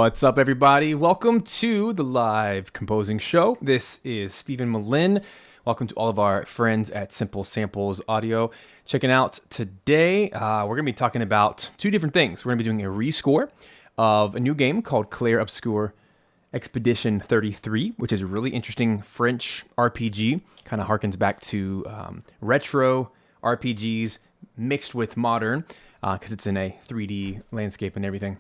What's up, everybody? Welcome to the live composing show. This is Stephen Melin. Welcome to all of our friends at Simple Samples Audio. Checking out today, we're going to be talking about two different things. We're going to be doing a rescore of a new game called Clair Obscur Expedition 33, which is a really interesting French RPG. Kind of harkens back to retro RPGs mixed with modern, because it's in a 3D landscape and everything.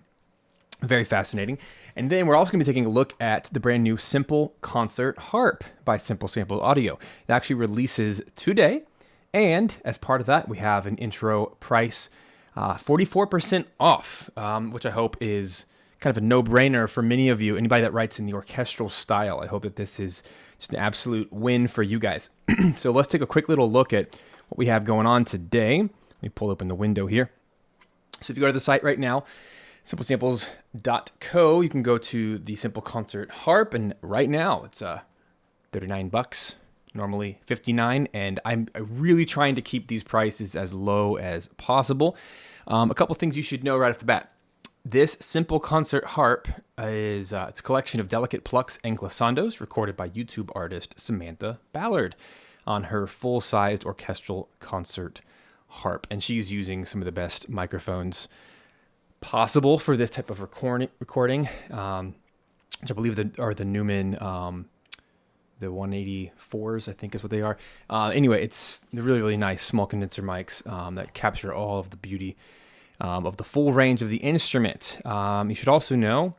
Very fascinating. And then we're also going to be taking a look at the brand new Simple Concert Harp by Simple Sample Audio. It actually releases today. And as part of that, we have an intro price, 44% off, which I hope is kind of a no-brainer for many of you. Anybody that writes in the orchestral style, I hope that this is just an absolute win for you guys. So let's take a quick little look at what we have going on today. Let me pull open the window here. So if you go to the site right now, simplesamples.co, you can go to the Simple Concert Harp, and right now it's $39, normally $59, and I'm really trying to keep these prices as low as possible. A couple things you should know right off the bat. This Simple Concert Harp is it's a collection of delicate plucks and glissandos recorded by YouTube artist Samantha Ballard on her full-sized orchestral concert harp, and she's using some of the best microphones possible for this type of recording, which I believe are the Newman, the 184s, I think is what they are. Anyway, it's really, really nice small condenser mics that capture all of the beauty of the full range of the instrument. You should also know,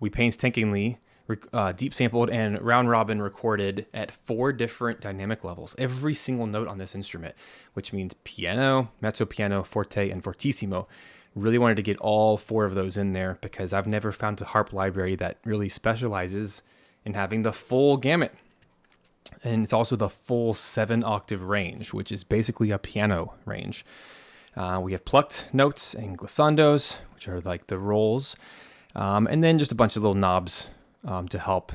we painstakingly deep sampled and round robin recorded at 4 different dynamic levels, every single note on this instrument, which means piano, mezzo piano, forte, and fortissimo. Really wanted to get all 4 of those in there because I've never found a harp library that really specializes in having the full gamut. And it's also the full 7-octave range, which is basically a piano range. We have plucked notes and glissandos, which are like the rolls, and then just a bunch of little knobs to help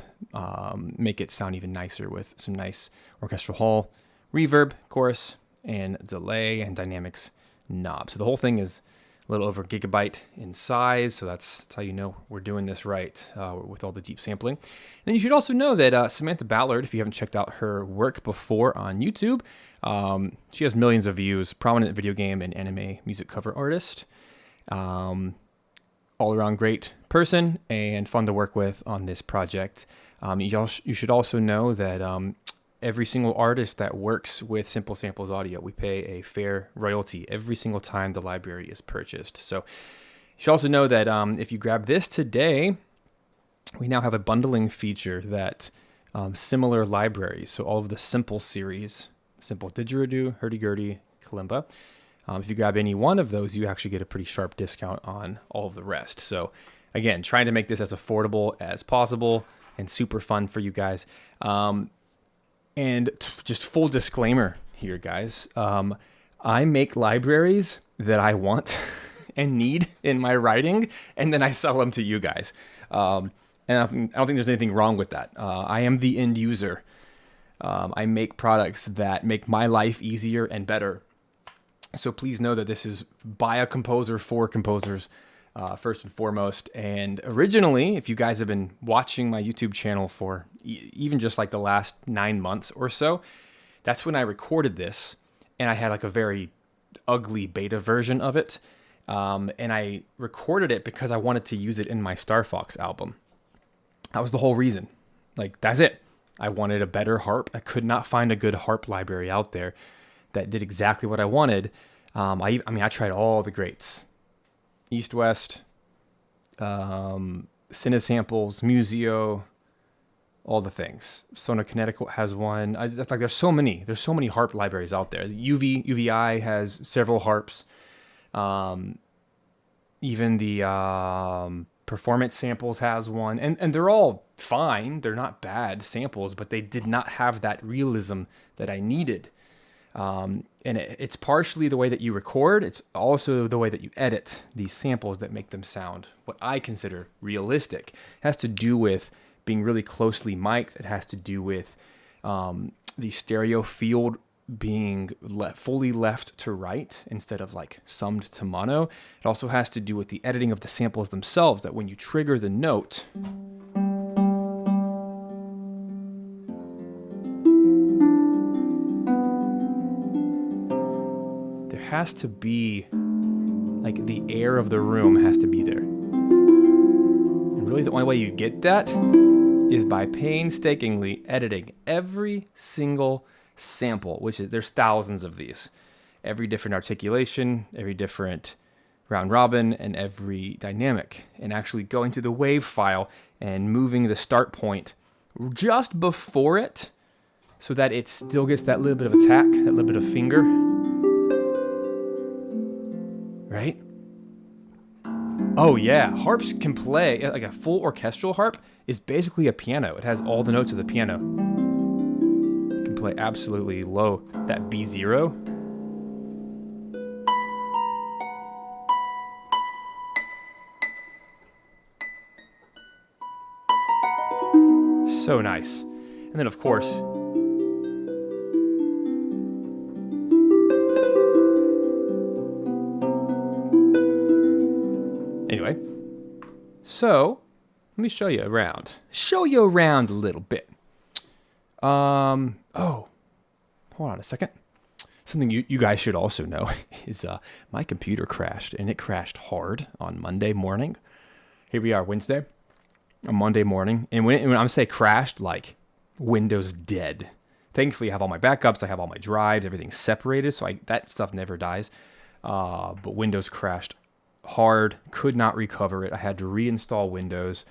make it sound even nicer with some nice orchestral hall, reverb, chorus, and delay and dynamics knobs. So the whole thing is a little over a gigabyte in size, so that's how you know we're doing this right with all the deep sampling. And you should also know that Samantha Ballard, if you haven't checked out her work before on YouTube, she has millions of views, prominent video game and anime music cover artist, all-around great person and fun to work with on this project. You should also know that every single artist that works with Simple Samples Audio, we pay a fair royalty every single time the library is purchased. So you should also know that if you grab this today, we now have a bundling feature that similar libraries, so all of the Simple series, Simple Didgeridoo, Hurdy-Gurdy, Kalimba, if you grab any one of those, you actually get a pretty sharp discount on all of the rest. So again, trying to make this as affordable as possible and super fun for you guys. And just full disclaimer here, guys. I make libraries that I want and need in my writing, and then I sell them to you guys. And I don't think there's anything wrong with that. I am the end user. I make products that make my life easier and better. So please know that this is by a composer for composers, first and foremost. And originally, if you guys have been watching my YouTube channel for even just like the last 9 months or so, that's when I recorded this, and I had like a very ugly beta version of it. And I recorded it because I wanted to use it in my Star Fox album. That was the whole reason. Like, that's it. I wanted a better harp. I could not find a good harp library out there that did exactly what I wanted. I tried all the greats. East West, Cinesamples, Museo, all the things. Sona Connecticut has one. There's so many harp libraries out there. UVI has several harps. Even the Performance Samples has one, and they're all fine. They're not bad samples, but they did not have that realism that I needed. And it's partially the way that you record. It's also the way that you edit these samples that make them sound what I consider realistic. It has to do with being really closely mic'd. It has to do with the stereo field being fully left to right instead of like summed to mono. It also has to do with the editing of the samples themselves, that when you trigger the note, there has to be, like, the air of the room has to be there. And really the only way you get that is by painstakingly editing every single sample, which is, there's thousands of these, every different articulation, every different round robin, and every dynamic, and actually going to the wave file and moving the start point just before it so that it still gets that little bit of attack, that little bit of finger, right? Oh yeah, harps can play, like a full orchestral harp is basically a piano. It has all the notes of the piano. It can play absolutely low, that B0. So nice. And then of course, anyway, so let me show you around. Show you around a little bit. Oh, hold on a second. Something you guys should also know is my computer crashed, and it crashed hard on Monday morning. Here we are, Wednesday, on Monday morning. And when I'm say crashed, like Windows dead. Thankfully, I have all my backups. I have all my drives. Everything's separated, so that stuff never dies. But Windows crashed hard, could not recover it. I had to reinstall Windows,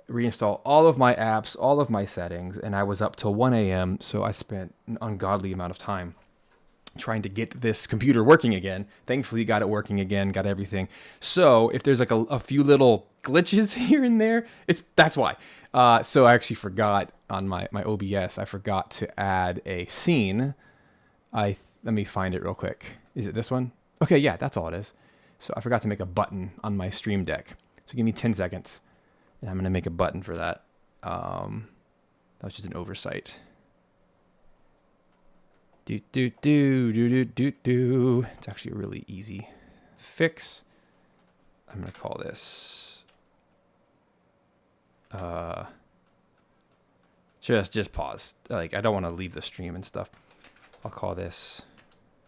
reinstall all of my apps, all of my settings, and I was up till 1 a.m. So I spent an ungodly amount of time trying to get this computer working again. Thankfully, got it working again, got everything. So if there's like a few little glitches here and there, that's why. So I actually forgot on my OBS, I forgot to add a scene. Let me find it real quick. Is it this one? Okay, yeah, that's all it is. So I forgot to make a button on my Stream Deck. So give me 10 seconds, and I'm going to make a button for that. That was just an oversight. It's actually a really easy fix. I'm going to call this... Just pause. Like, I don't want to leave the stream and stuff. I'll call this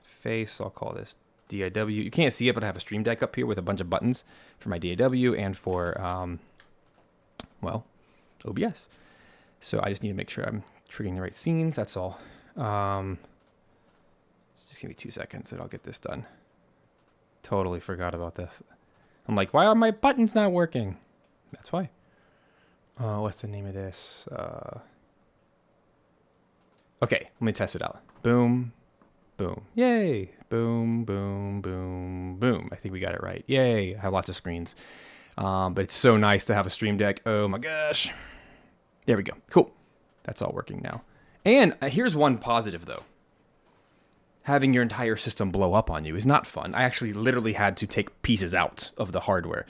face. I'll call this DAW. You can't see it, but I have a Stream Deck up here with a bunch of buttons for my DAW and for, OBS. So I just need to make sure I'm triggering the right scenes. That's all. Just give me 2 seconds and I'll get this done. Totally forgot about this. I'm like, why are my buttons not working? That's why. What's the name of this? Okay, let me test it out. Boom, boom, yay. Boom, boom, boom, boom. I think we got it right. Yay, I have lots of screens. But it's so nice to have a Stream Deck. Oh my gosh. There we go. Cool. That's all working now. And here's one positive, though. Having your entire system blow up on you is not fun. I actually literally had to take pieces out of the hardware.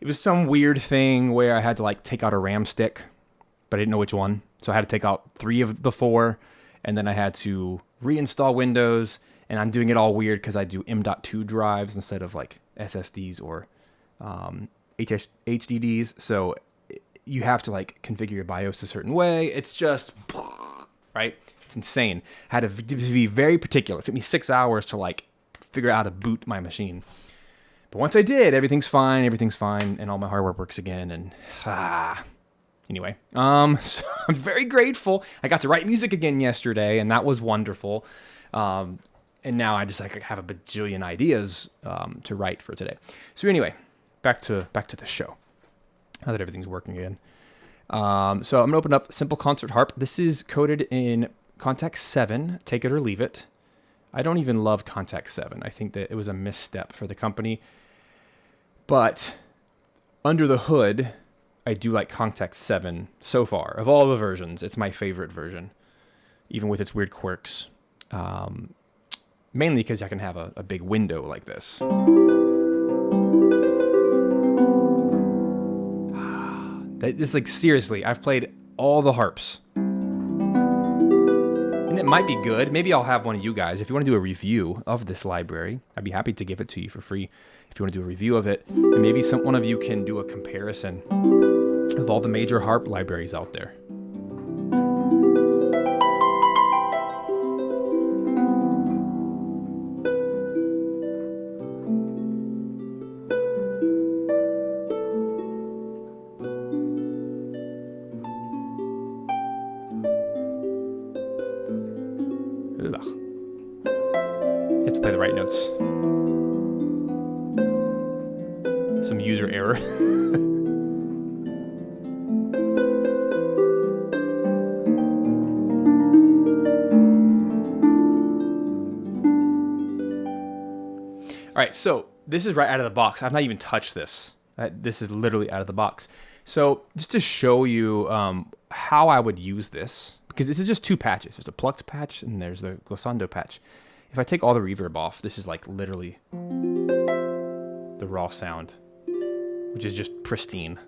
It was some weird thing where I had to like take out a RAM stick, but I didn't know which one. So I had to take out 3 of the 4, and then I had to reinstall Windows, and I'm doing it all weird because I do M.2 drives instead of like SSDs or HDDs. So you have to like configure your BIOS a certain way. It's just, right? It's insane. I had to be very particular. It took me 6 hours to like figure out how to boot my machine. But once I did, everything's fine, and all my hardware works again, and anyway, so I'm very grateful. I got to write music again yesterday, and that was wonderful. And now I just like have a bajillion ideas to write for today. So anyway, back to the show. Now that everything's working again. So I'm gonna open up Simple Concert Harp. This is coded in Contact 7. Take it or leave it. I don't even love Contact 7. I think that it was a misstep for the company. But under the hood, I do like Contact 7 so far. Of all the versions, it's my favorite version, even with its weird quirks. Mainly because I can have a big window like this. It's like, seriously, I've played all the harps. And it might be good. Maybe I'll have one of you guys. If you want to do a review of this library, I'd be happy to give it to you for free. If you want to do a review of it, and maybe one of you can do a comparison of all the major harp libraries out there. You have to play the right notes. Some user error. All right, so this is right out of the box. I've not even touched this. This is literally out of the box. So just to show you how I would use this, because this is just two patches. There's a plucked patch and there's the glissando patch. If I take all the reverb off, this is like literally the raw sound, which is just pristine.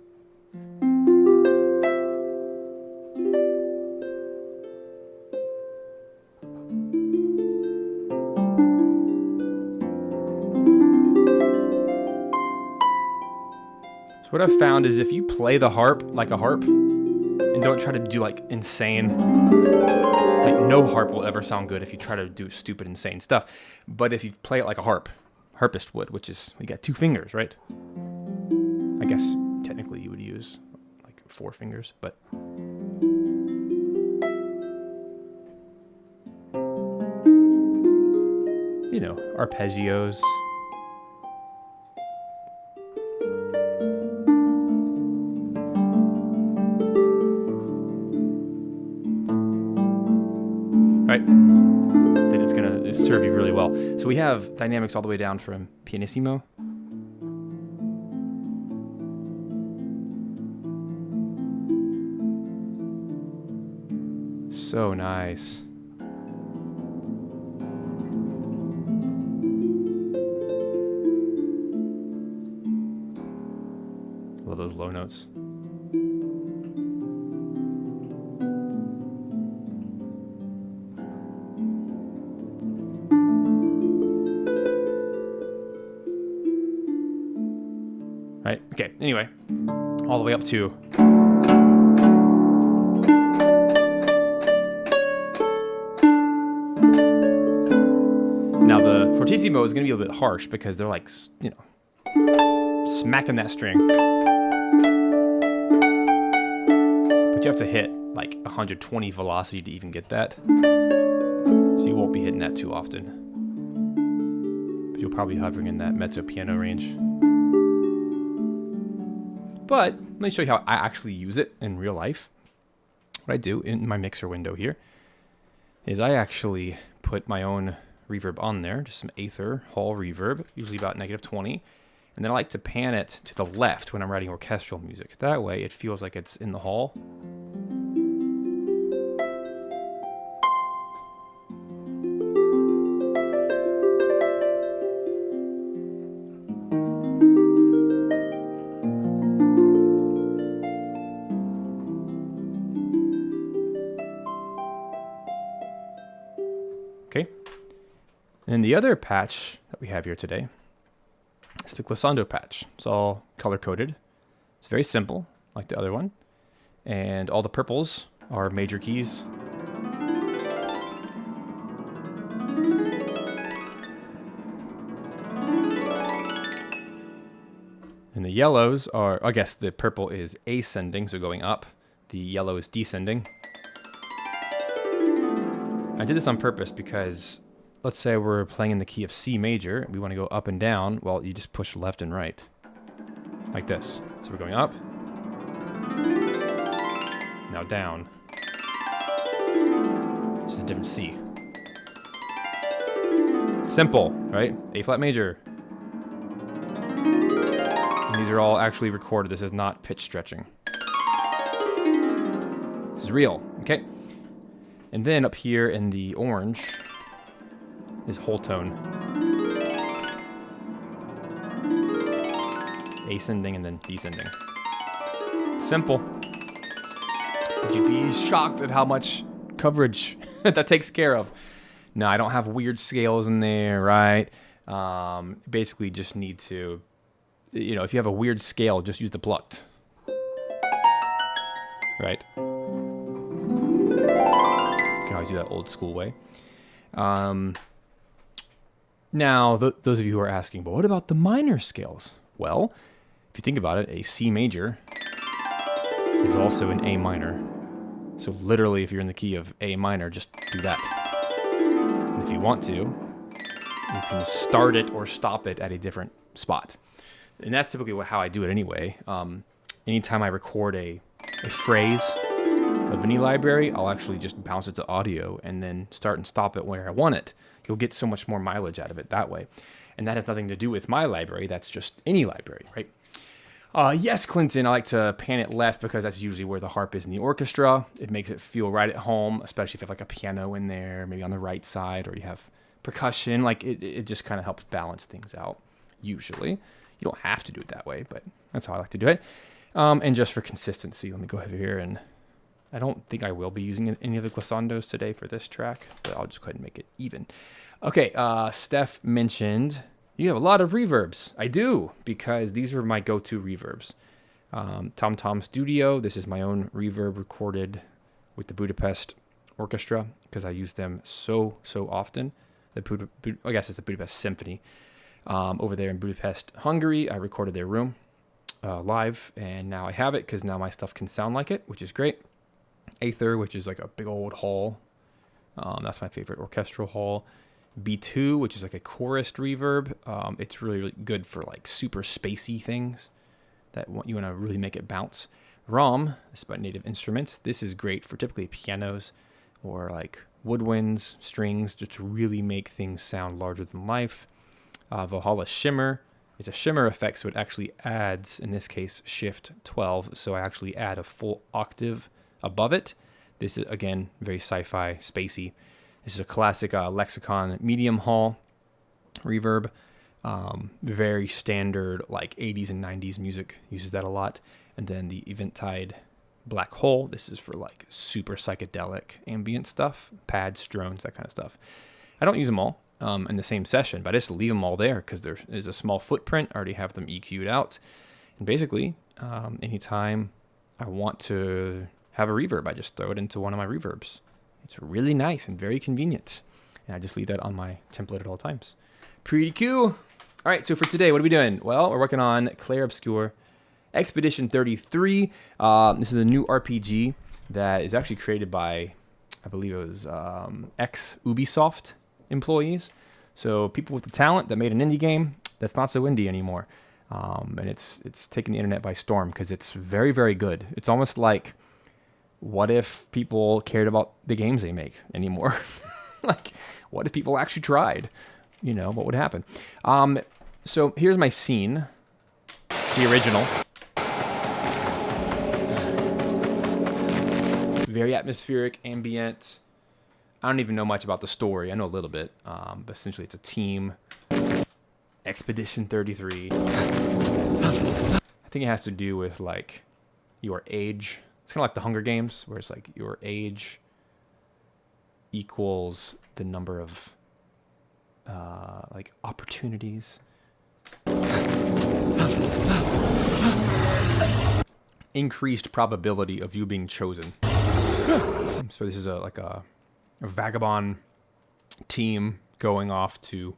So what I've found is if you play the harp like a harp and don't try to do like insane, like no harp will ever sound good if you try to do stupid, insane stuff. But if you play it like a harpist would, which is, we got 2 fingers, right? I guess technically you would use like 4 fingers, but you know, arpeggios. Right? Then it's gonna serve you really well. So we have dynamics all the way down from pianissimo. So nice. Love those low notes. Right? Okay, anyway, all the way up to now the fortissimo is going to be a bit harsh because they're like, you know, smacking that string. But you have to hit like 120 velocity to even get that. So you won't be hitting that too often. But you'll probably be hovering in that mezzo piano range. But let me show you how I actually use it in real life. What I do in my mixer window here is I actually put my own reverb on there, just some Aether Hall reverb, usually about -20. And then I like to pan it to the left when I'm writing orchestral music. That way it feels like it's in the hall. Okay. And the other patch that we have here today is the glissando patch. It's all color-coded. It's very simple, like the other one. And all the purples are major keys. And the yellows are, I guess the purple is ascending, so going up. The yellow is descending. I did this on purpose because let's say we're playing in the key of C major. We want to go up and down. Well, you just push left and right like this. So we're going up, now down. Just a different C. Simple, right? A flat major. And these are all actually recorded. This is not pitch stretching. This is real, okay? And then up here in the orange is whole tone. Ascending and then descending. Simple. Would you be shocked at how much coverage that takes care of. No, I don't have weird scales in there, right? Basically just need to, if you have a weird scale, just use the plucked. Right? You can always do that old school way. Now, those of you who are asking, but what about the minor scales? Well, if you think about it, a C major is also an A minor. So literally, if you're in the key of A minor, just do that. And if you want to, you can start it or stop it at a different spot. And that's typically how I do it anyway. Anytime I record a phrase of any library, I'll actually just bounce it to audio and then start and stop it where I want it. You'll get so much more mileage out of it that way. And that has nothing to do with my library. That's just any library, right? Yes, Clinton, I like to pan it left because that's usually where the harp is in the orchestra. It makes it feel right at home, especially if you have like a piano in there, maybe on the right side, or you have percussion. Like it just kind of helps balance things out, usually. You don't have to do it that way, but that's how I like to do it. And just for consistency, let me go over here, and I don't think I will be using any of the glissandos today for this track, but I'll just go ahead and make it even. Okay, Steph mentioned you have a lot of reverbs. I do, because these are my go-to reverbs. Tom Studio, this is my own reverb recorded with the Budapest Orchestra, because I use them so often. I guess it's the Budapest Symphony. Over there in Budapest, Hungary, I recorded their room live, and now I have it, because now my stuff can sound like it, which is great. Aether, which is like a big old hall. That's my favorite orchestral hall. B2, which is like a chorused reverb. It's really good for like super spacey things that you want to really make it bounce. ROM, this is about Native Instruments. This is great for typically pianos or like woodwinds, strings, just to really make things sound larger than life. Valhalla Shimmer. It's a shimmer effect, so it actually adds, in this case, shift 12. So I actually add a full octave above it. This is, again, very sci-fi, spacey. This is a classic Lexicon medium hall reverb. Very standard, like 80s and 90s music uses that a lot. And then the Eventide Black Hole. This is for like super psychedelic ambient stuff, pads, drones, that kind of stuff. I don't use them all in the same session, but I just leave them all there because there is a small footprint. I already have them EQ'd out. And basically, anytime I want to have a reverb, I just throw it into one of my reverbs. It's really nice and very convenient. And I just leave that on my template at all times. Pretty cool. All right, so for today, what are we doing? Well, we're working on Clair Obscur Expedition 33. This is a new RPG that is actually created by, I believe it was ex-Ubisoft employees. So people with the talent that made an indie game that's not so indie anymore. And it's taken the internet by storm because it's very, very good. It's almost like, what if people cared about the games they make anymore? Like, what if people actually tried? What would happen? So here's my scene, the original. Very atmospheric, ambient. I don't even know much about the story. I know a little bit, but essentially it's a team. Expedition 33. I think it has to do with like your age. It's kind of like the Hunger Games, where it's like your age equals the number of like opportunities. Increased probability of you being chosen. So this is a vagabond team going off to,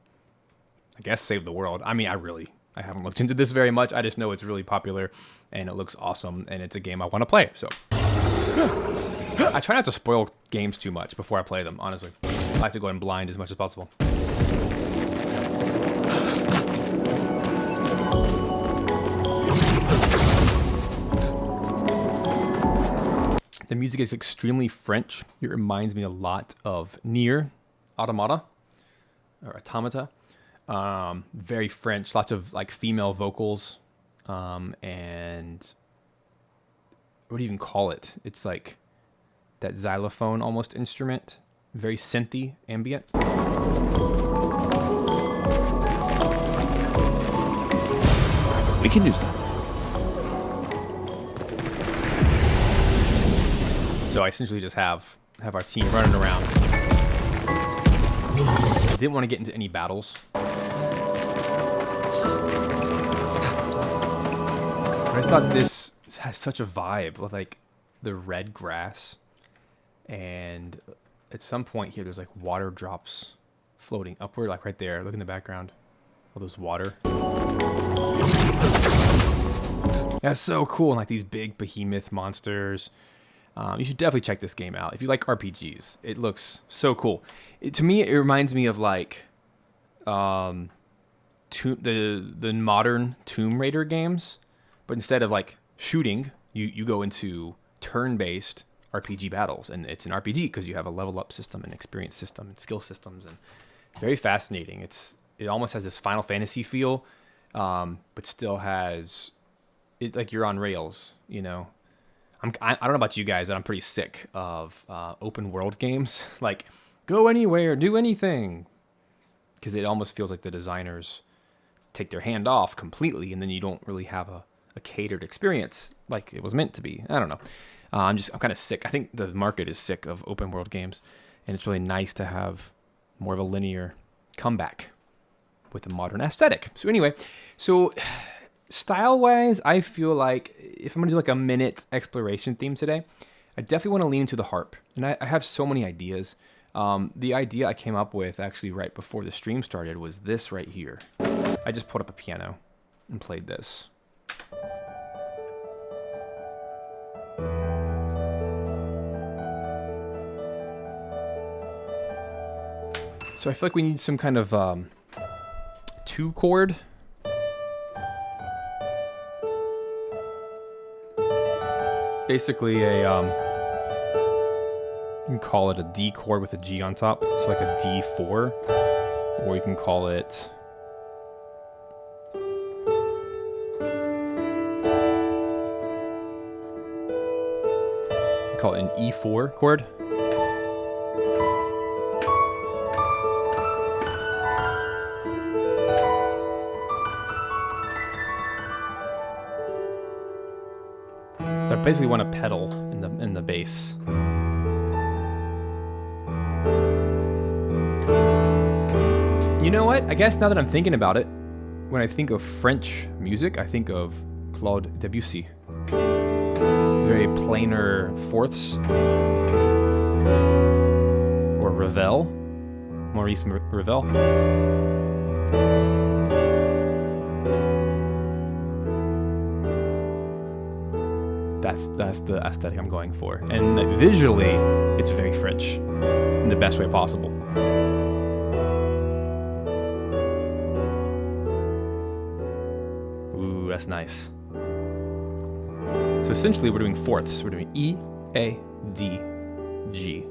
I guess, save the world. I mean, I haven't looked into this very much. I just know it's really popular and it looks awesome and it's a game I want to play. So I try not to spoil games too much before I play them, honestly. I like to go in blind as much as possible. The music is extremely French. It reminds me a lot of Nier Automata. Very French, lots of like female vocals, and what do you even call it? It's like that xylophone almost instrument, very synthy, ambient. We can do that. So I essentially just have our team running around. I didn't want to get into any battles. I just thought this has such a vibe with like the red grass, and at some point here there's like water drops floating upward, like right there. Look in the background. All those water. That's so cool. And like these big behemoth monsters. You should definitely check this game out if you like RPGs. It looks so cool. To me, it reminds me of like the modern Tomb Raider games, but instead of like shooting, you go into turn-based RPG battles, and it's an RPG because you have a level up system and experience system and skill systems, and very fascinating. It almost has this Final Fantasy feel, but still has it like you're on rails, you know. I don't know about you guys, but I'm pretty sick of open world games. Like, go anywhere, do anything. Because it almost feels like the designers take their hand off completely, and then you don't really have a catered experience like it was meant to be. I don't know. I'm kind of sick. I think the market is sick of open world games, and it's really nice to have more of a linear comeback with a modern aesthetic. So anyway, style-wise, I feel like if I'm going to do like a minute exploration theme today, I definitely want to lean into the harp. And I have so many ideas. The idea I came up with actually right before the stream started was this right here. I just put up a piano and played this. So I feel like we need some kind of 2-chord. Basically you can call it a D chord with a G on top, so like a D4, or you can call it an E4 chord. I basically want a pedal in the bass. You know what? I guess now that I'm thinking about it, when I think of French music, I think of Claude Debussy. Very plainer fourths. Or Ravel. Maurice Ravel. That's the aesthetic I'm going for. And visually, it's very French in the best way possible. Ooh, that's nice. So essentially, we're doing fourths. We're doing E, A, D, G.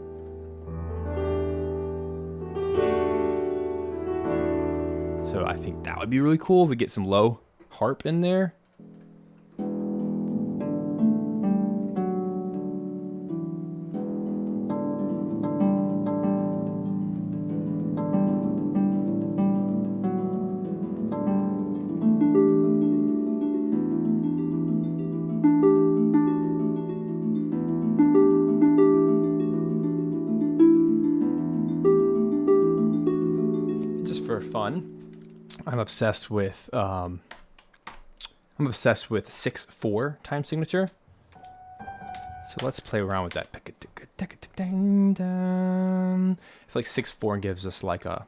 So I think that would be really cool if we get some low harp in there. For fun, I'm obsessed with 6/4 time signature. So let's play around with that. I feel like 6/4 gives us like a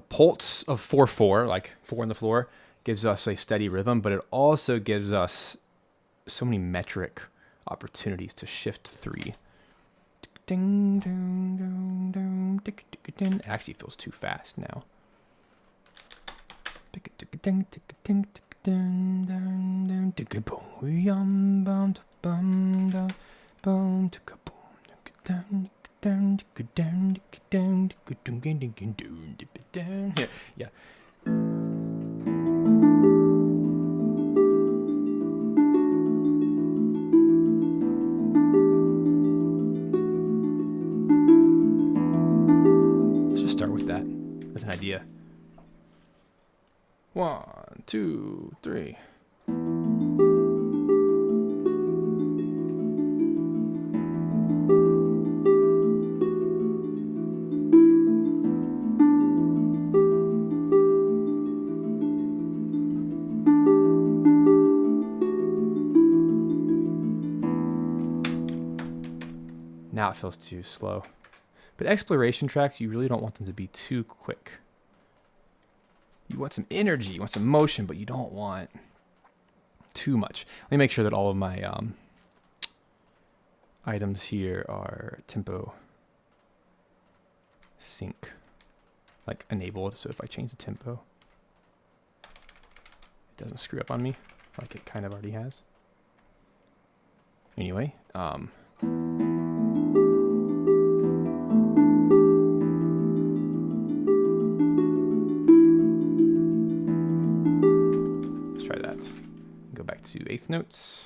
pulse of 4/4, like 4 on the floor, gives us a steady rhythm, but it also gives us so many metric opportunities to shift 3. Ding, ding, ding, ding, ding, ding, ding. It actually feels too fast now. Yeah. Start with that as an idea. 1, 2, 3. Now it feels too slow. But exploration tracks, you really don't want them to be too quick. You want some energy, you want some motion, but you don't want too much. Let me make sure that all of my items here are tempo sync, like enabled, so if I change the tempo, it doesn't screw up on me like it kind of already has. Anyway, let's try that. Go back to eighth notes.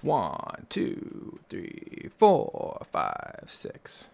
1, 2, 3, 4, 5, 6.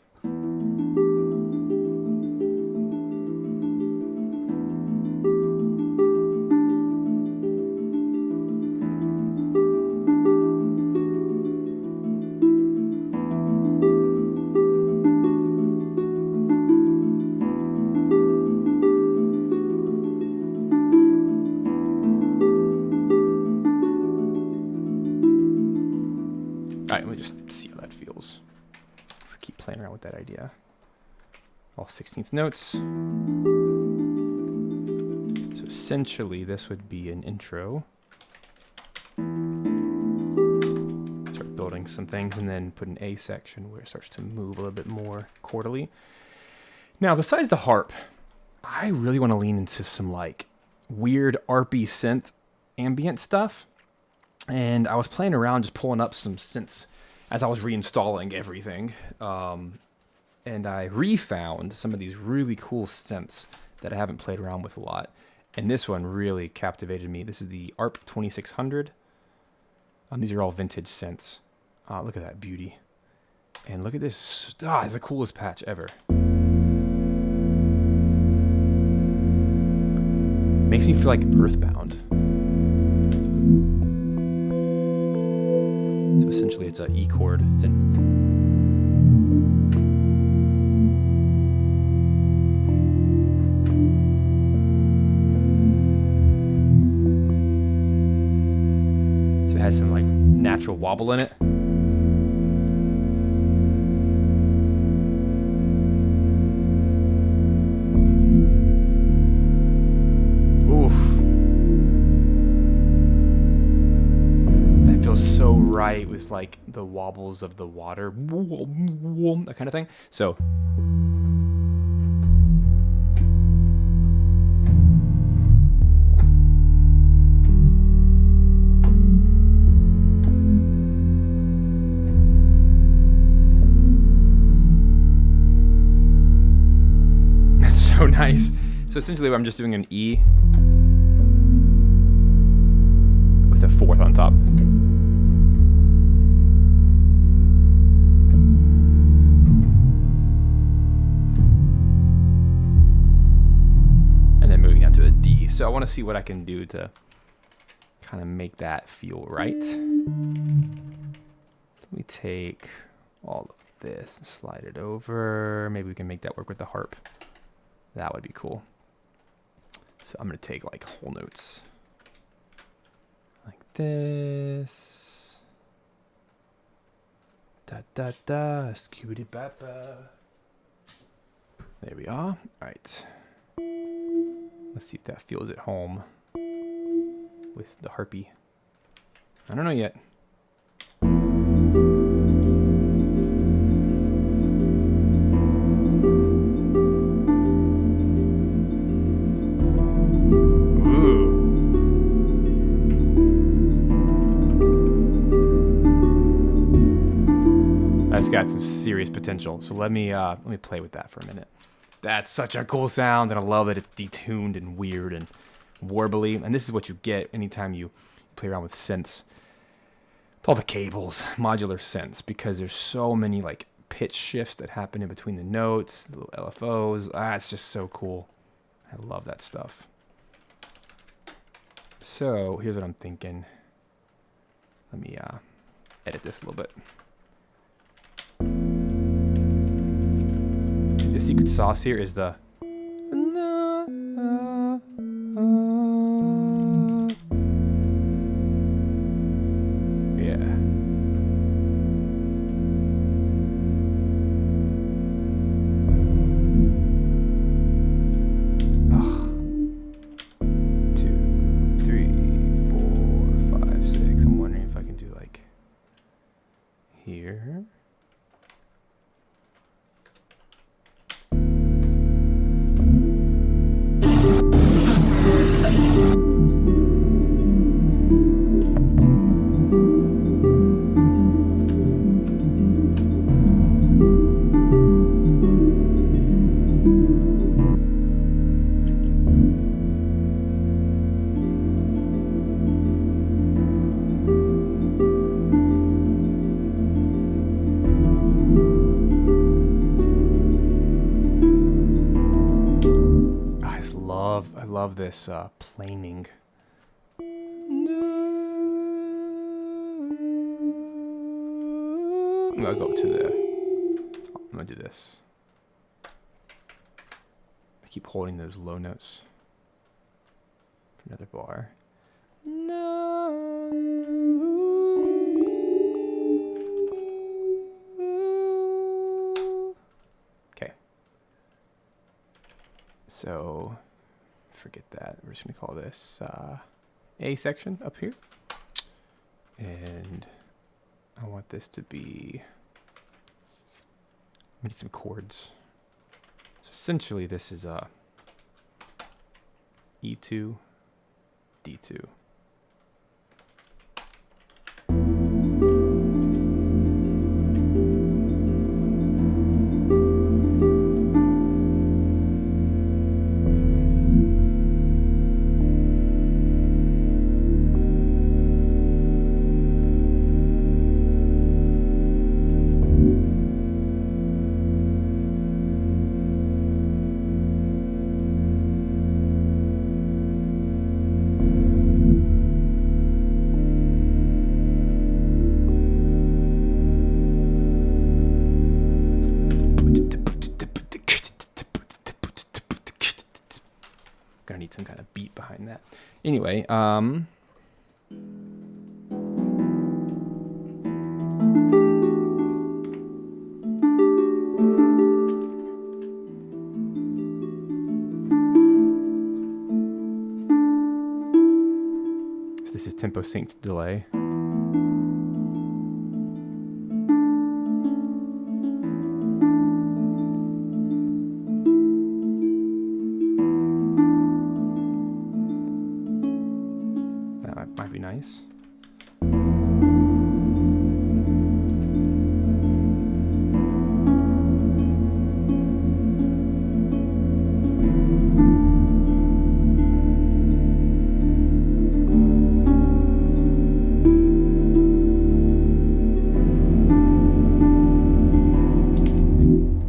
Alright, let me just see how that feels. If I keep playing around with that idea. All 16th notes. So essentially, this would be an intro. Start building some things and then put an A section where it starts to move a little bit more chordally. Now, besides the harp, I really want to lean into some like weird ARPy synth ambient stuff. And I was playing around just pulling up some synths as I was reinstalling everything. And I refound some of these really cool synths that I haven't played around with a lot. And this one really captivated me. This is the ARP 2600. These are all vintage synths. Look at that beauty. And look at this. It's the coolest patch ever. Makes me feel like Earthbound. So essentially it's an E chord. So it has some like natural wobble in it. So right with like the wobbles of the water, that kind of thing. So that's so nice. So essentially I'm just doing an E with a fourth on top. So I want to see what I can do to kind of make that feel right. So let me take all of this and slide it over. Maybe we can make that work with the harp. That would be cool. So I'm going to take like whole notes like this. Da da da, skibidi bapa. There we are. All right. Let's see if that feels at home with the harpy. I don't know yet. Ooh. That's got some serious potential. So let me play with that for a minute. That's such a cool sound, and I love that it's detuned and weird and warbly. And this is what you get anytime you play around with synths. With all the cables, modular synths, because there's so many like pitch shifts that happen in between the notes, the little LFOs. It's just so cool. I love that stuff. So here's what I'm thinking. Let me edit this a little bit. The secret sauce here is the here. I love this planing. I'm gonna go to the. I'm gonna do this. I keep holding those low notes. Another bar. Okay. So. Forget that. We're just going to call this A section up here. And I want this to be... I need some chords. So essentially this is E2, D2. Gonna need some kind of beat behind that. Anyway, so this is tempo synced delay. Might be nice.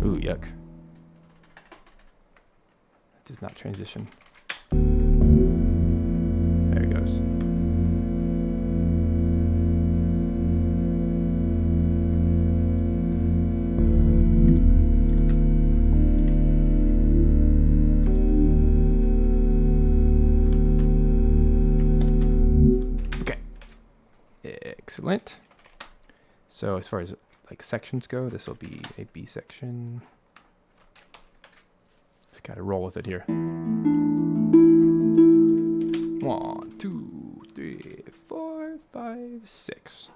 Ooh, yuck. That does not transition. There it goes. Excellent. So as far as like sections go, this will be a B section. Just gotta roll with it here. 1, 2, 3, 4, 5, 6.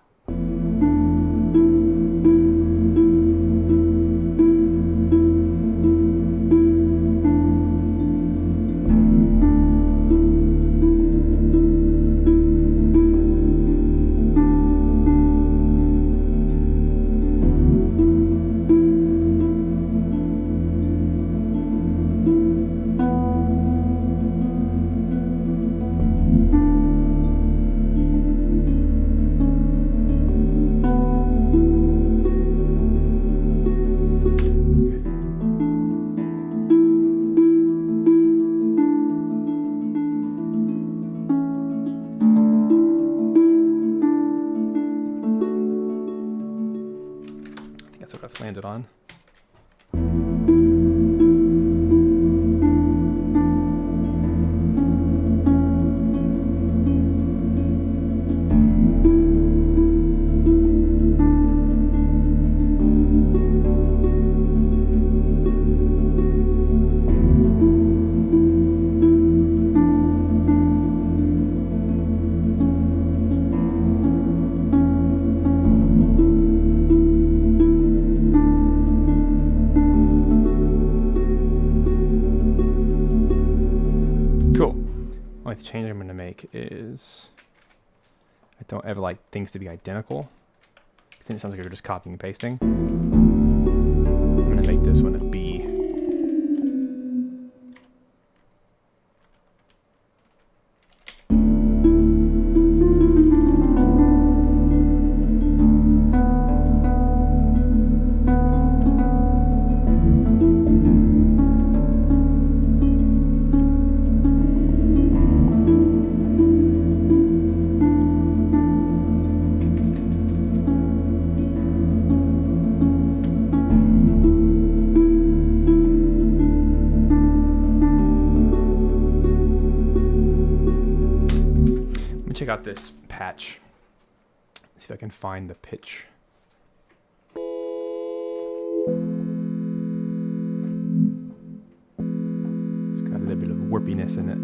I've landed on. change I'm going to make is I don't ever like things to be identical. Because then it sounds like you're just copying and pasting. I'm going to make this one a B. Check out this patch. See if I can find the pitch. It's got a little bit of warpiness in it.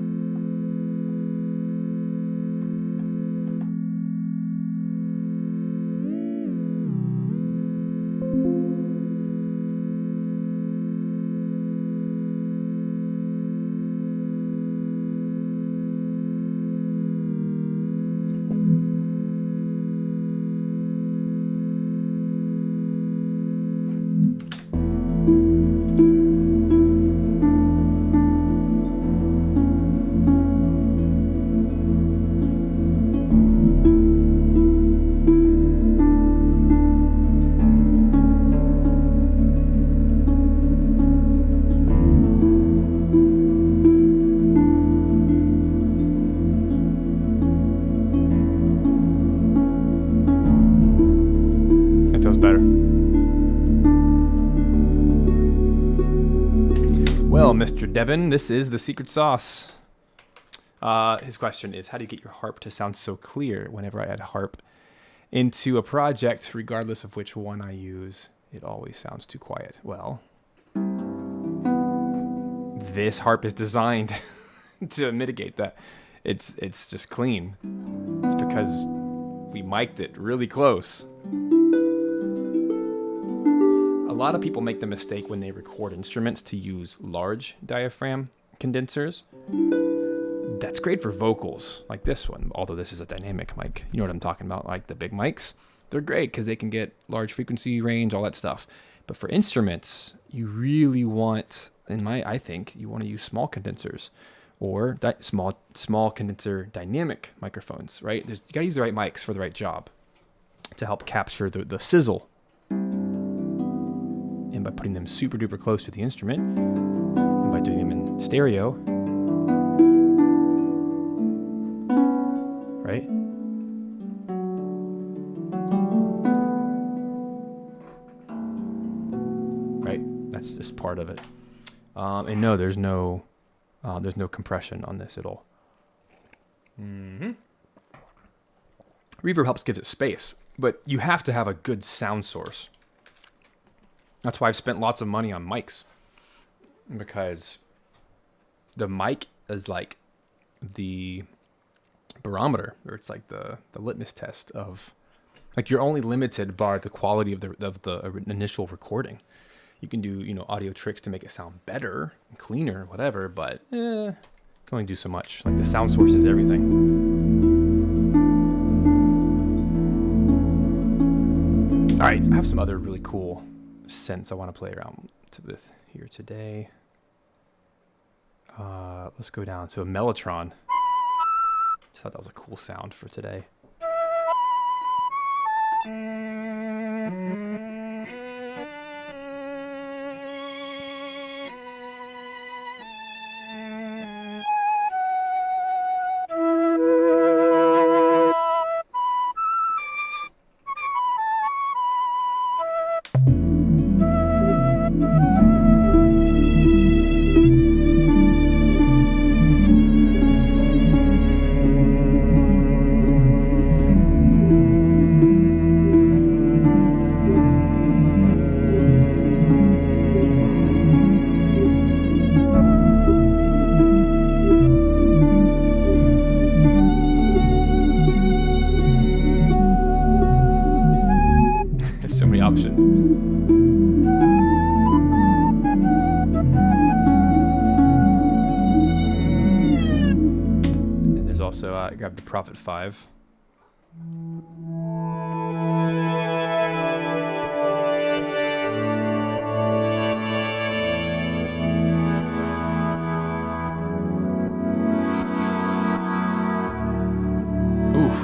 Well, Mr. Devon, this is the secret sauce. His question is, how do you get your harp to sound so clear? Whenever I add harp into a project, regardless of which one I use, it always sounds too quiet. Well, this harp is designed to mitigate that. It's just clean. It's because we mic'd it really close. A lot of people make the mistake when they record instruments to use large diaphragm condensers. That's great for vocals, like this one, although this is a dynamic mic. You know what I'm talking about, like the big mics. They're great because they can get large frequency range, all that stuff. But for instruments, you really want, I think, you want to use small condensers or small condenser dynamic microphones, right? You got to use the right mics for the right job to help capture the sizzle. And by putting them super duper close to the instrument, and by doing them in stereo, right? Right, that's just part of it. And no, there's no compression on this at all. Reverb helps give it space, but you have to have a good sound source. That's why I've spent lots of money on mics, because the mic is like the barometer, or it's like the litmus test of, like, you're only limited by the quality of the initial recording. You can do, audio tricks to make it sound better and cleaner, whatever, but can only do so much. Like, the sound source is everything. All right, I have some other really cool synths I want to play around with here today. Let's go down. So a Mellotron. Just thought that was a cool sound for today. Options. grab the Prophet 5. Oof.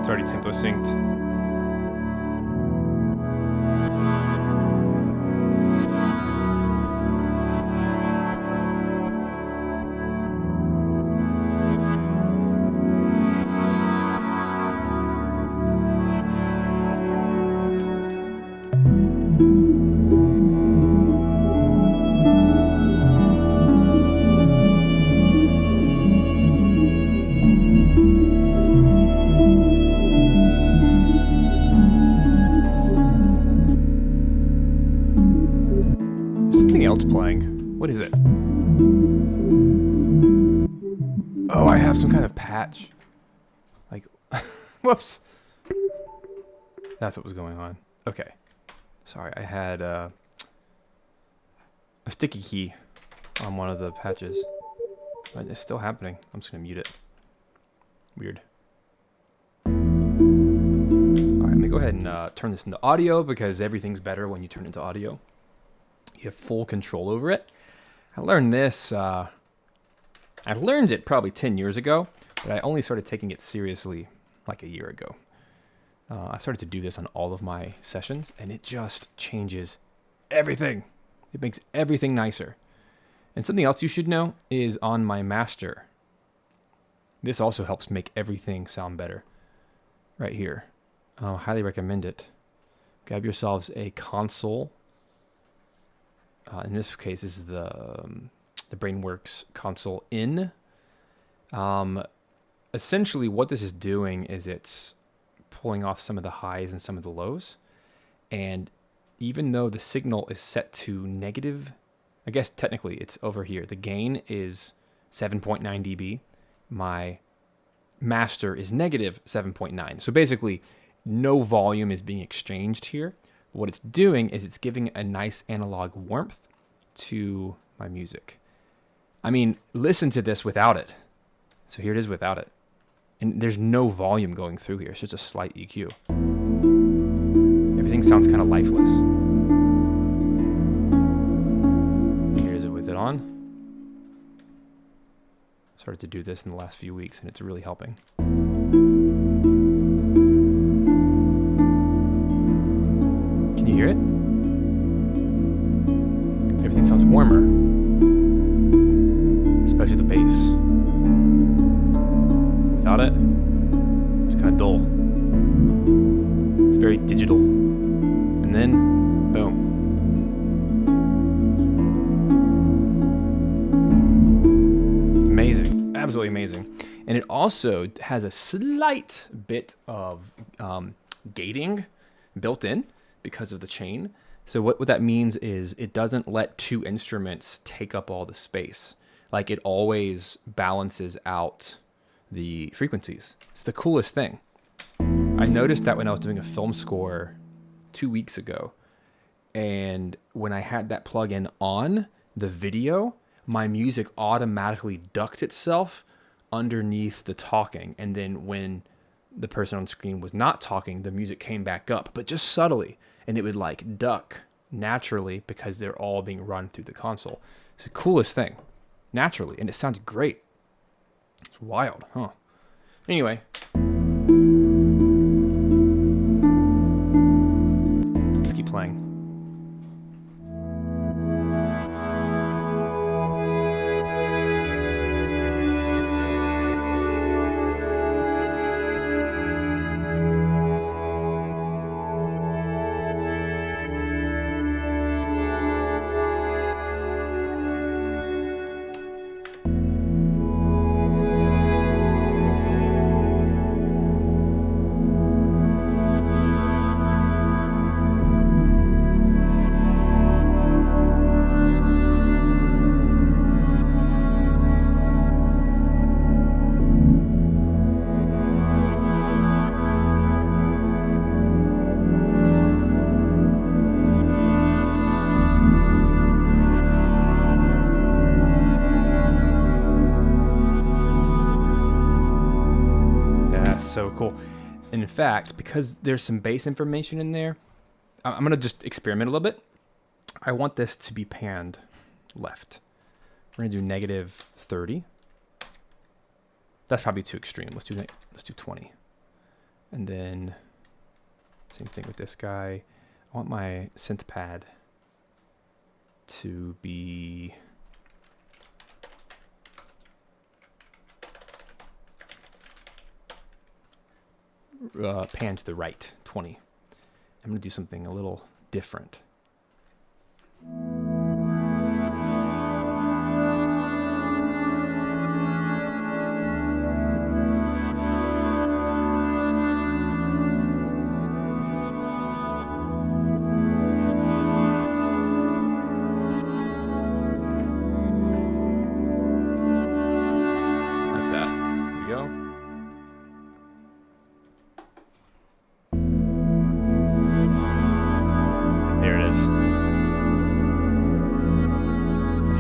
It's already tempo synced. Something else playing. What is it? Oh, I have some kind of patch. Like, whoops. That's what was going on. Okay. Sorry, I had a sticky key on one of the patches. But it's still happening. I'm just gonna mute it. Weird. Alright, let me go ahead and turn this into audio because everything's better when you turn it into audio. You have full control over it. I learned this, I learned it probably 10 years ago, but I only started taking it seriously like a year ago. I started to do this on all of my sessions, and it just changes everything. It makes everything nicer. And something else you should know is on my master. This also helps make everything sound better. Right here. I highly recommend it. Grab yourselves a console. In this case, this is the Brainworks console in. Essentially, what this is doing is it's pulling off some of the highs and some of the lows. And even though the signal is set to negative, I guess technically it's over here. The gain is 7.9 dB. My master is negative 7.9. So basically, no volume is being exchanged here. What it's doing is it's giving a nice analog warmth to my music. I mean, listen to this without it. So here it is without it. And there's no volume going through here. It's just a slight EQ. Everything sounds kind of lifeless. Here's it with it on. Started to do this in the last few weeks, and it's really helping. Can you hear it? Everything sounds warmer, especially the bass. Without it, it's kind of dull. It's very digital. And then, boom. Amazing, absolutely amazing. And it also has a slight bit of gating built in because of the chain. So what that means is it doesn't let two instruments take up all the space. Like, it always balances out the frequencies. It's the coolest thing. I noticed that when I was doing a film score 2 weeks ago, and when I had that plugin on the video, my music automatically ducked itself underneath the talking. And then when the person on screen was not talking, the music came back up, but just subtly. And it would like duck naturally because they're all being run through the console. It's the coolest thing, naturally. And it sounded great. It's wild, huh? Anyway. Let's keep playing. cool. And in fact, because there's some bass information in there, I'm going to just experiment a little bit. I want this to be panned left. We're going to do -30. That's probably too extreme. Let's do 20. And then same thing with this guy. I want my synth pad to be pan to the right, 20. I'm going to do something a little different.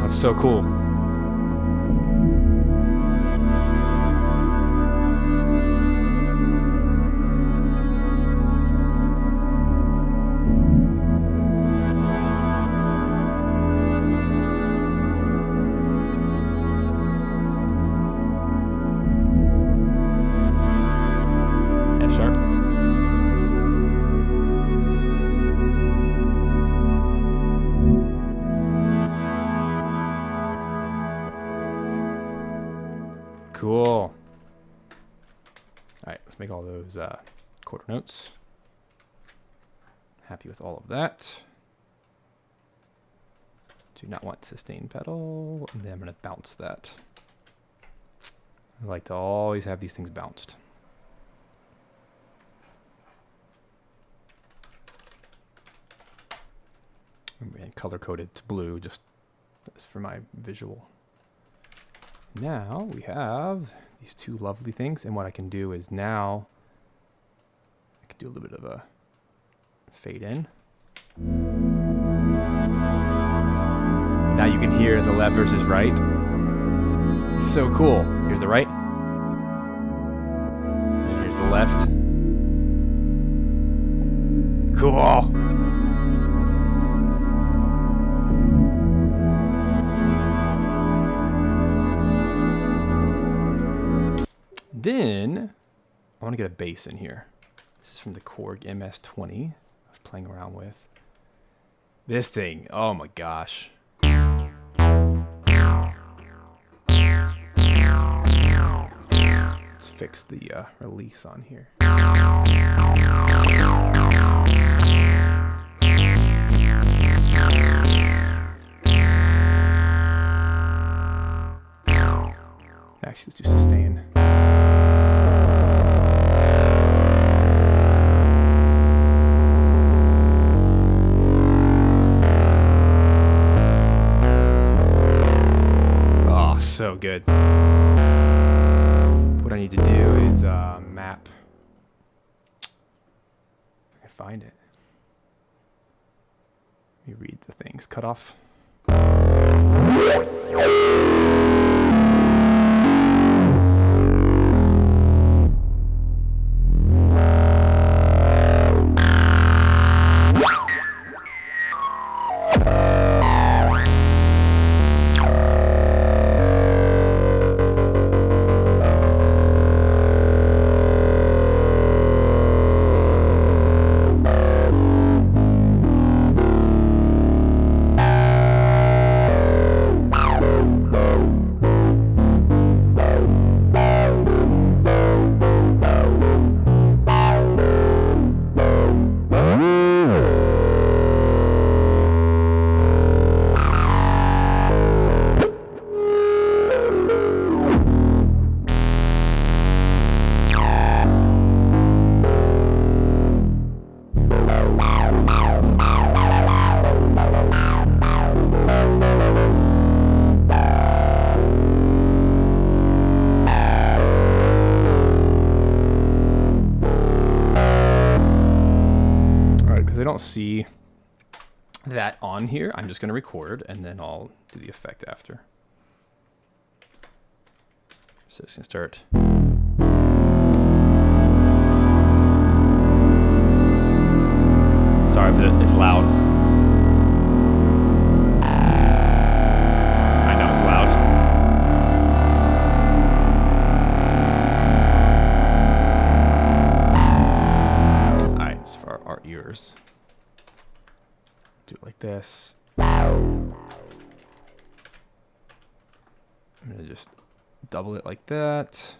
So cool. F sharp. Cool. All right, let's make all those quarter notes. Happy with all of that. Do not want sustain pedal, and then I'm going to bounce that. I like to always have these things bounced. And color coded to blue, just as for my visual. Now we have these two lovely things, and what I can do is now I can do a little bit of a fade in. Now you can hear the left versus right. It's so cool. Here's the right, and here's the left. Cool. Then I want to get a bass in here. This is from the Korg MS-20 I was playing around with. This thing, oh my gosh. Let's fix the release on here. Actually, let's do sustain. So good. What I need to do is map. If I can find it. Let me read the things. Cut off. I don't see that on here, I'm just going to record and then I'll do the effect after. So it's going to start. Sorry if it's loud. I know it's loud. Alright, it's for our ears. Do it like this. I'm gonna just double it like that.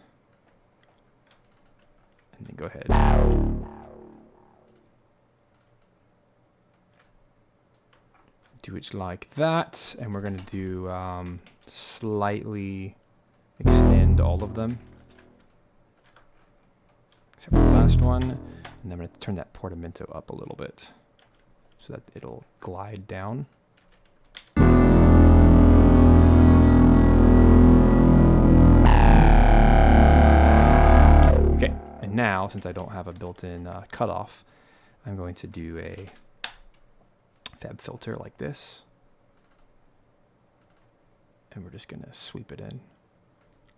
And then go ahead. Do it like that. And we're gonna do slightly extend all of them. Except for the last one. And then I'm gonna turn that portamento up a little bit so that it'll glide down. Okay, and now, since I don't have a built-in cutoff, I'm going to do a fab filter like this. And we're just gonna sweep it in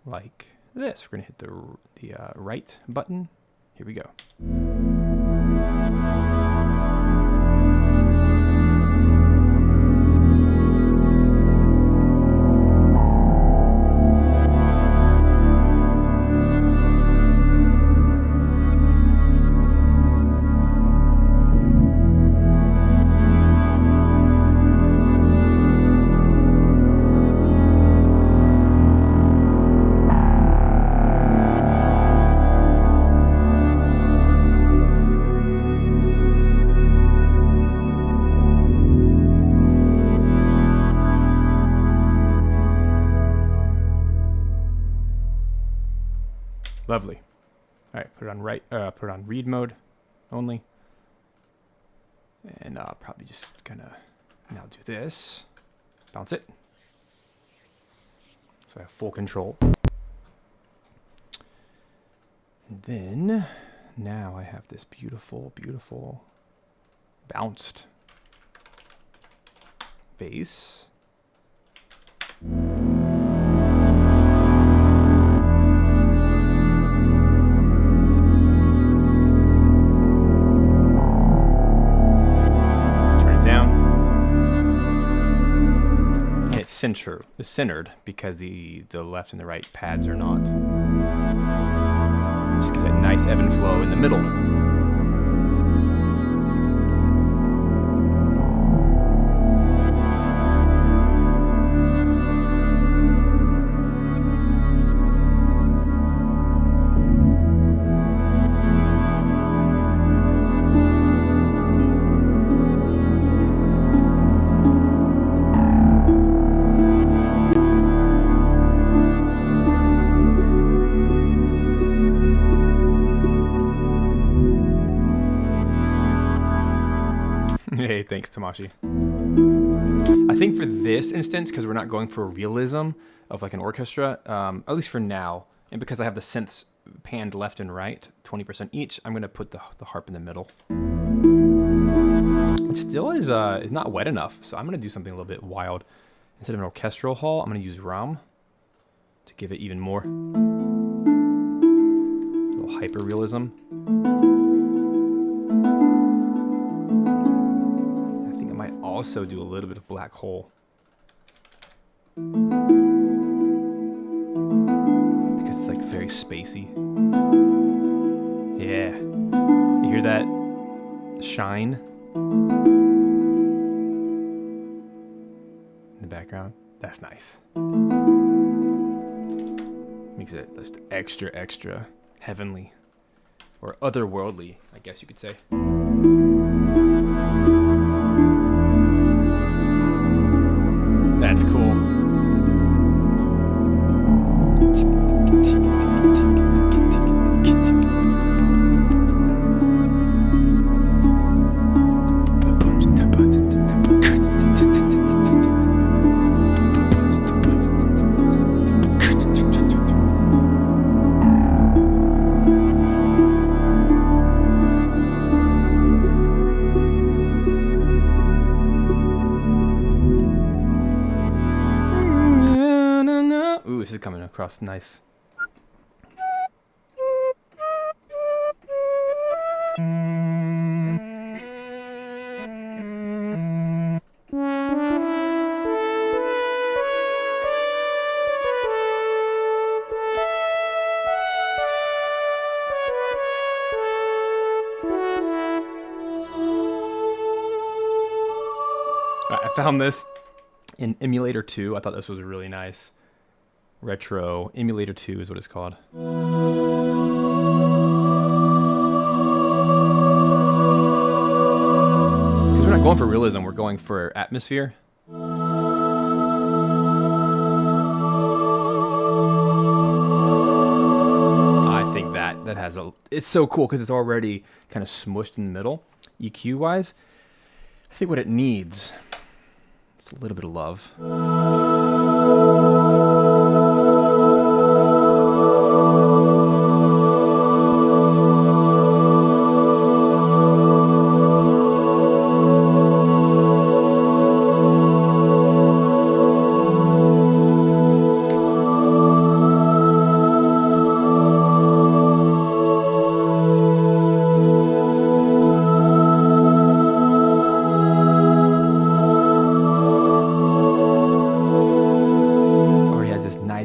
like this. We're gonna hit the right button. Here we go. Lovely. All right, put it on read mode only. And I'll probably just gonna now do this. Bounce it. So I have full control. And then now I have this beautiful, beautiful bounced bass. Centered because the left and the right pads are not. Just gives that nice ebb and flow in the middle. Hey, thanks, Tamashi. I think for this instance, because we're not going for realism of like an orchestra, at least for now, and because I have the synths panned left and right, 20% each, I'm going to put the harp in the middle. It still is not wet enough, so I'm going to do something a little bit wild. Instead of an orchestral hall, I'm going to use Ram to give it even more. A little hyper realism. Also do a little bit of black hole because it's like very spacey. Yeah, you hear that shine in the background? That's nice. Makes it just extra heavenly or otherworldly, I guess you could say. That's cool. Ooh, this is coming across nice. I found this in Emulator 2. I thought this was really nice. Retro Emulator 2 is what it's called. Because we're not going for realism, we're going for atmosphere. I think that has a... It's so cool because it's already kind of smushed in the middle, EQ-wise. I think what it needs... It's a little bit of love.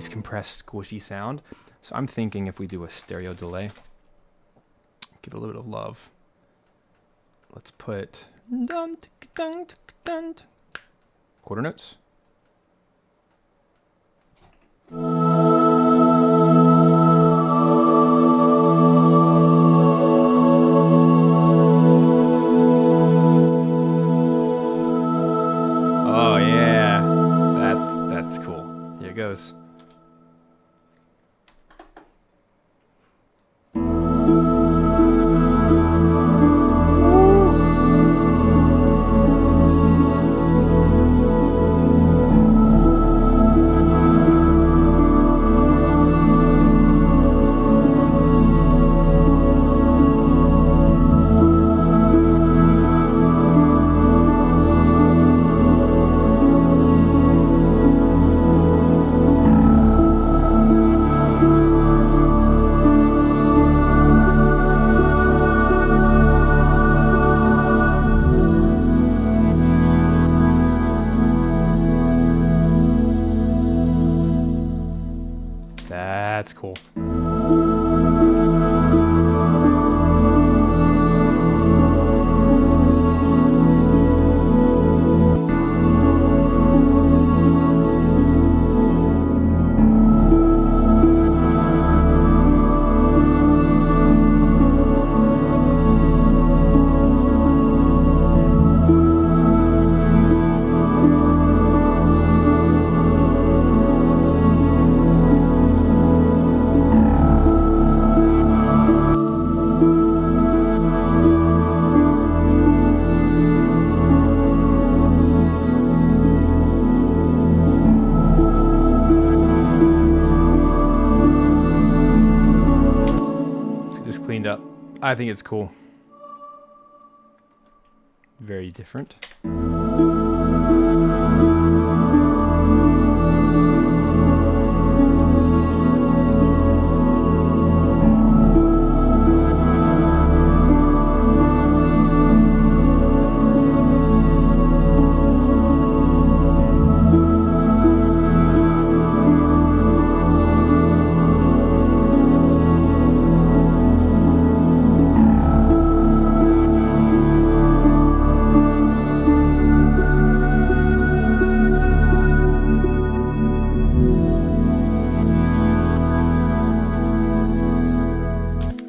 Compressed, squishy sound. So I'm thinking if we do a stereo delay, give it a little bit of love. Let's put quarter notes. Oh yeah, that's cool. Here it goes. That's cool. Cleaned up. I think it's cool. Very different.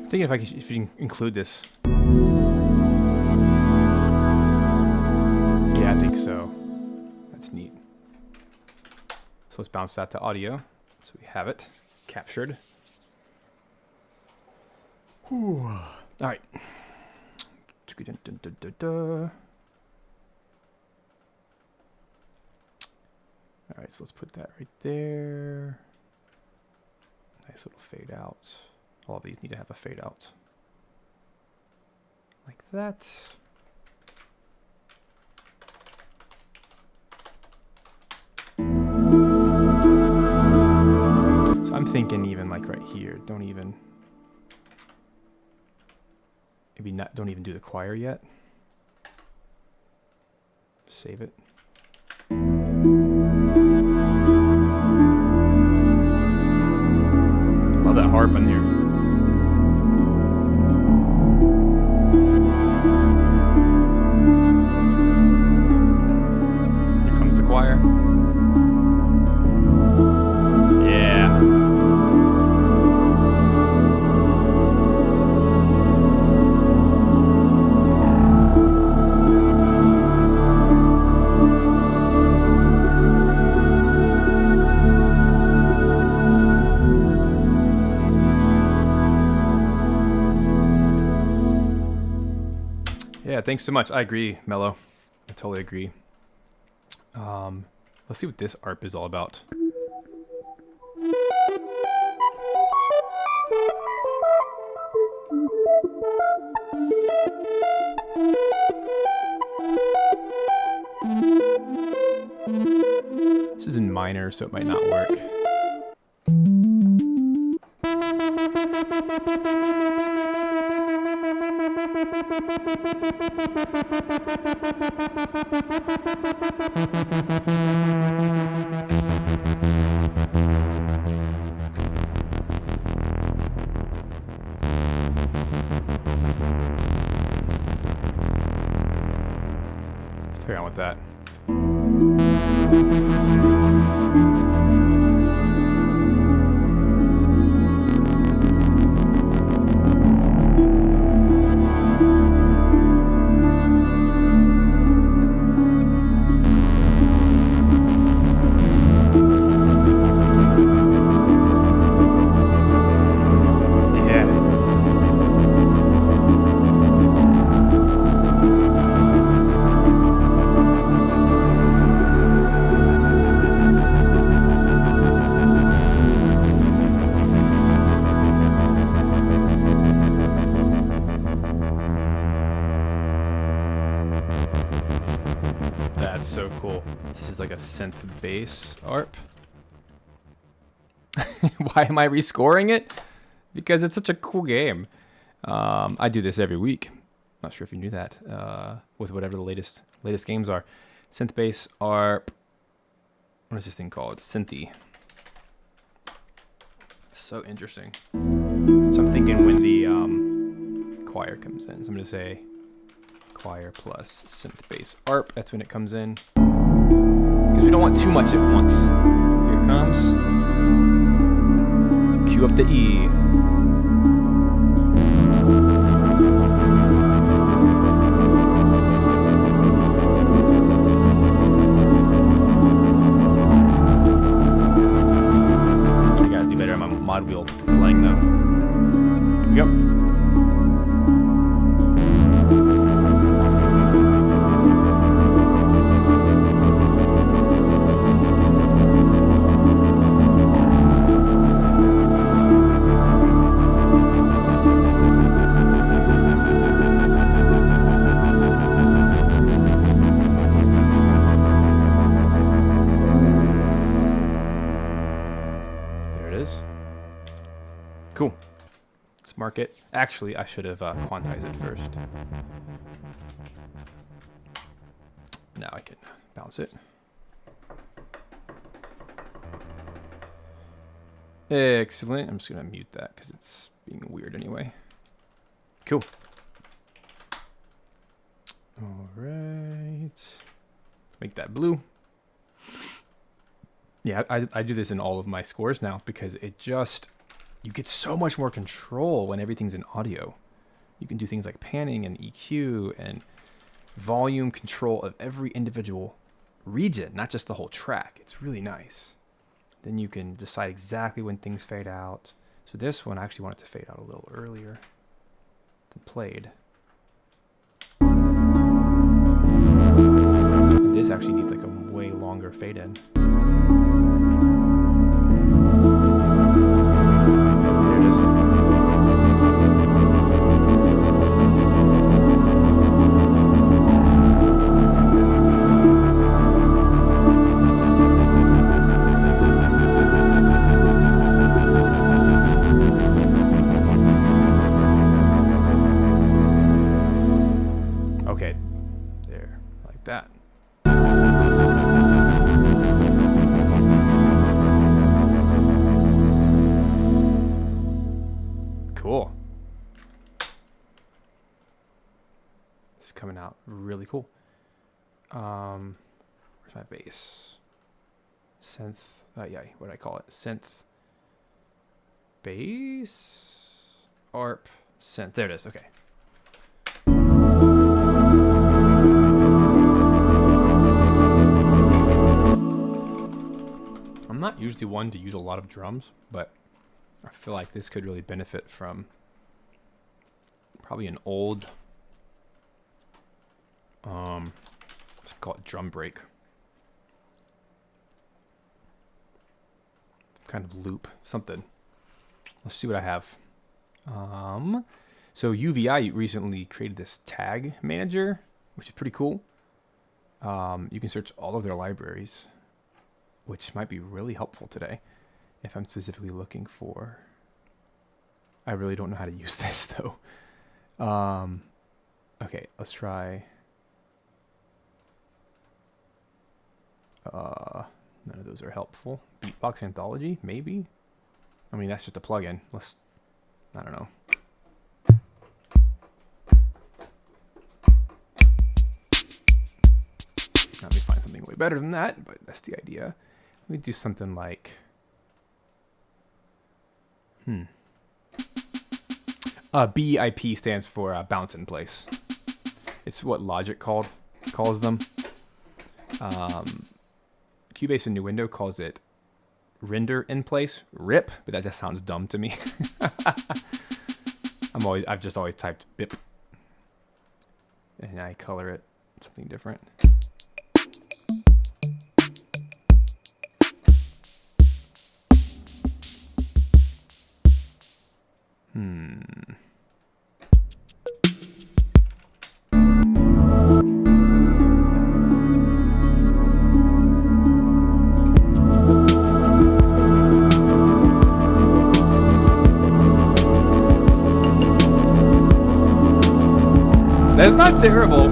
Thinking if you can include this. Yeah, I think so. That's neat. So let's bounce that to audio. So we have it captured. Whew. All right. All right, so let's put that right there. Nice little fade out. All of these need to have a fade out. Like that. So I'm thinking even like right here, don't even, maybe not, don't even do the choir yet. Save it. Love that harp on here. Yeah, thanks so much. I agree, Mello. I totally agree. Let's see what this ARP is all about. This is in minor, so it might not work. Let's play around with that. That's so cool. This is like a synth bass ARP. Why am I rescoring it? Because it's such a cool game. I do this every week. Not sure if you knew that. With whatever the latest games are. Synth bass ARP. What is this thing called? Synthy. So interesting. So I'm thinking when the choir comes in. So I'm going to say choir plus synth bass ARP. That's when it comes in. Because we don't want too much at once. Here it comes. Cue up the E. I gotta do better on my mod wheel playing though. Here we go. Cool. Let's mark it. Actually, I should have quantized it first. Now I can bounce it. Excellent. I'm just going to mute that because it's being weird anyway. Cool. All right. Let's make that blue. Yeah, I do this in all of my scores now because it just... You get so much more control when everything's in audio. You can do things like panning and EQ and volume control of every individual region, not just the whole track. It's really nice. Then you can decide exactly when things fade out. So this one, I actually want it to fade out a little earlier than played. And this actually needs like a way longer fade in. Okay, there, like that. Cool. This is coming out really cool. Where's my bass? Synth. Yeah, what did I call it? Synth. Bass. ARP. Synth. There it is. Okay. I'm not usually one to use a lot of drums, but I feel like this could really benefit from probably an old Let's call it drum break. Kind of loop, something. Let's see what I have. So UVI recently created this tag manager, which is pretty cool. You can search all of their libraries, which might be really helpful today if I'm specifically looking for... I really don't know how to use this though. Okay, let's try... none of those are helpful. Beatbox Anthology, maybe? I mean, that's just a plugin. I don't know. Let me find something way better than that, but that's the idea. Let me do something like... BIP stands for bounce in place. It's what Logic calls them. Cubase in New Window calls it render in place, RIP, but that just sounds dumb to me. I've just always typed BIP, and I color it something different. That's not terrible.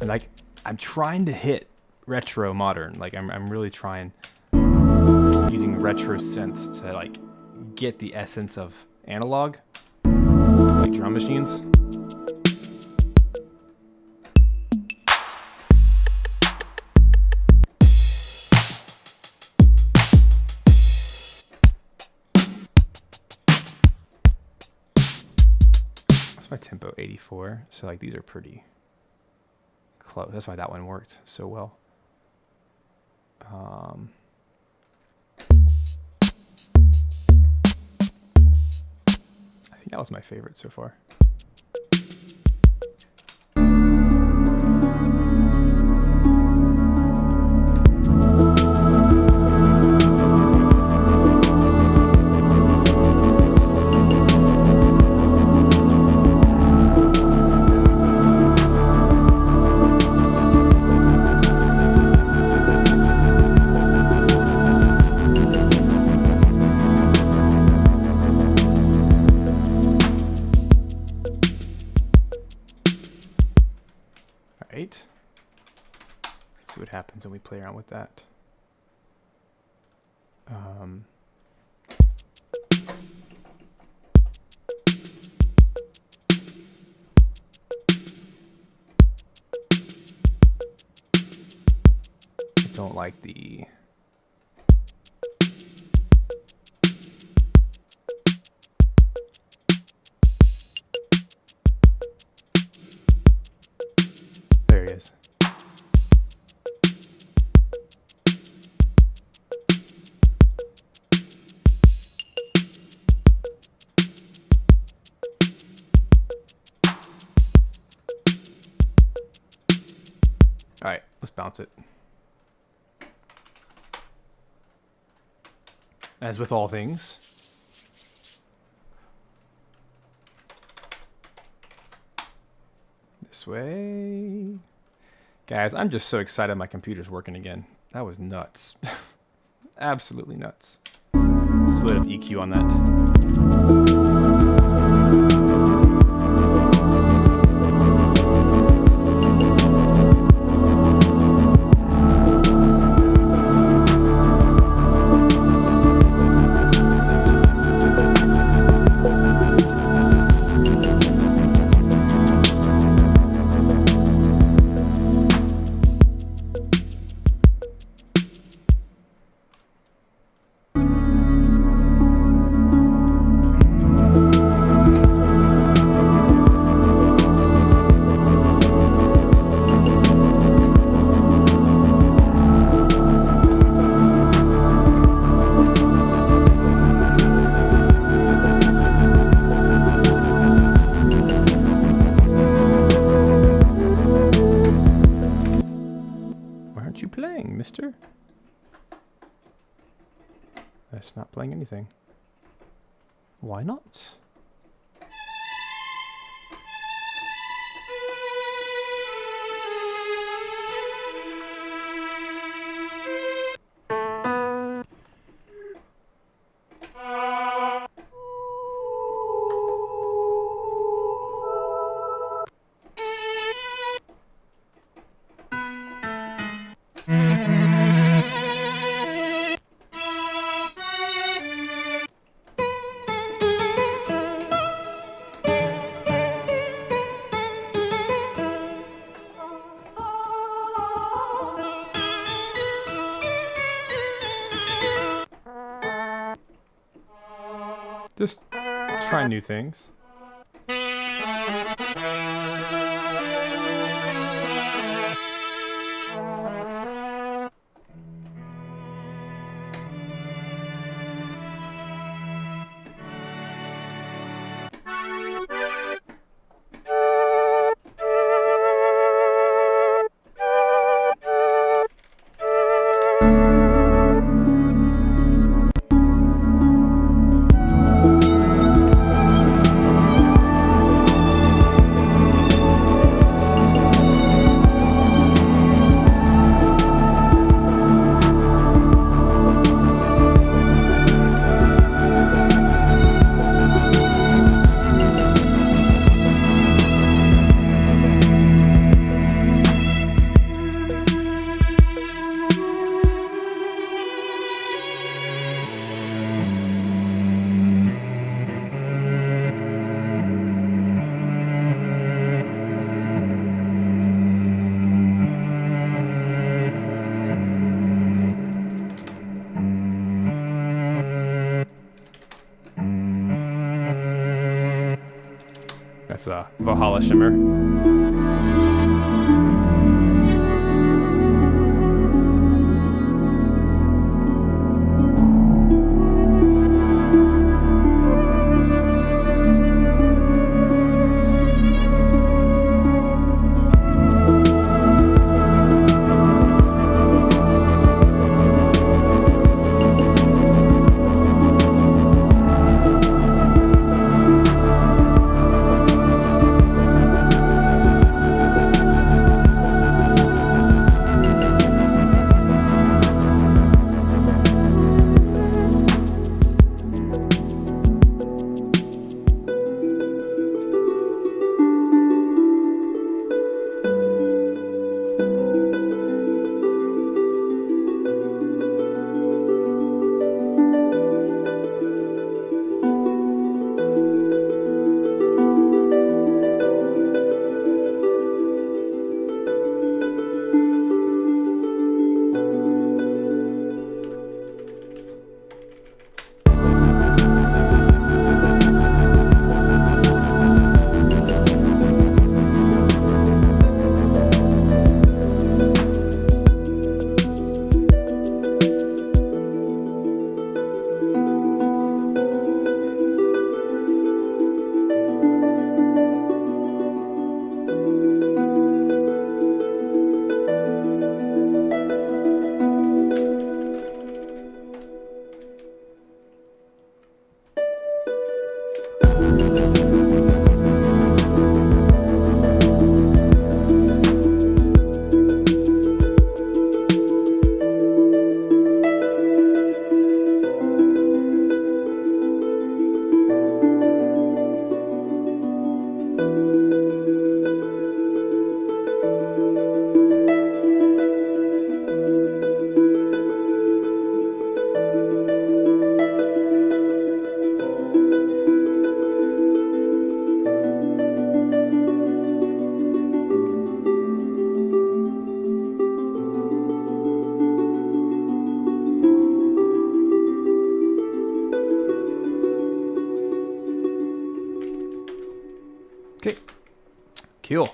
And like, I'm trying to hit retro modern. Like I'm really trying using retro synths to like get the essence of analog, like drum machines. My tempo 84, so like these are pretty close. That's why that one worked so well. I think that was my favorite so far. Let's see what happens when we play around with that. I don't like the... There he is. All right, let's bounce it. As with all things, this way. Guys, I'm just so excited my computer's working again. That was nuts. Absolutely nuts. Let's do a bit of EQ on that. What you playing, mister? That's not playing anything. Why not? Just try new things. That's Valhalla Shimmer. Okay, cool.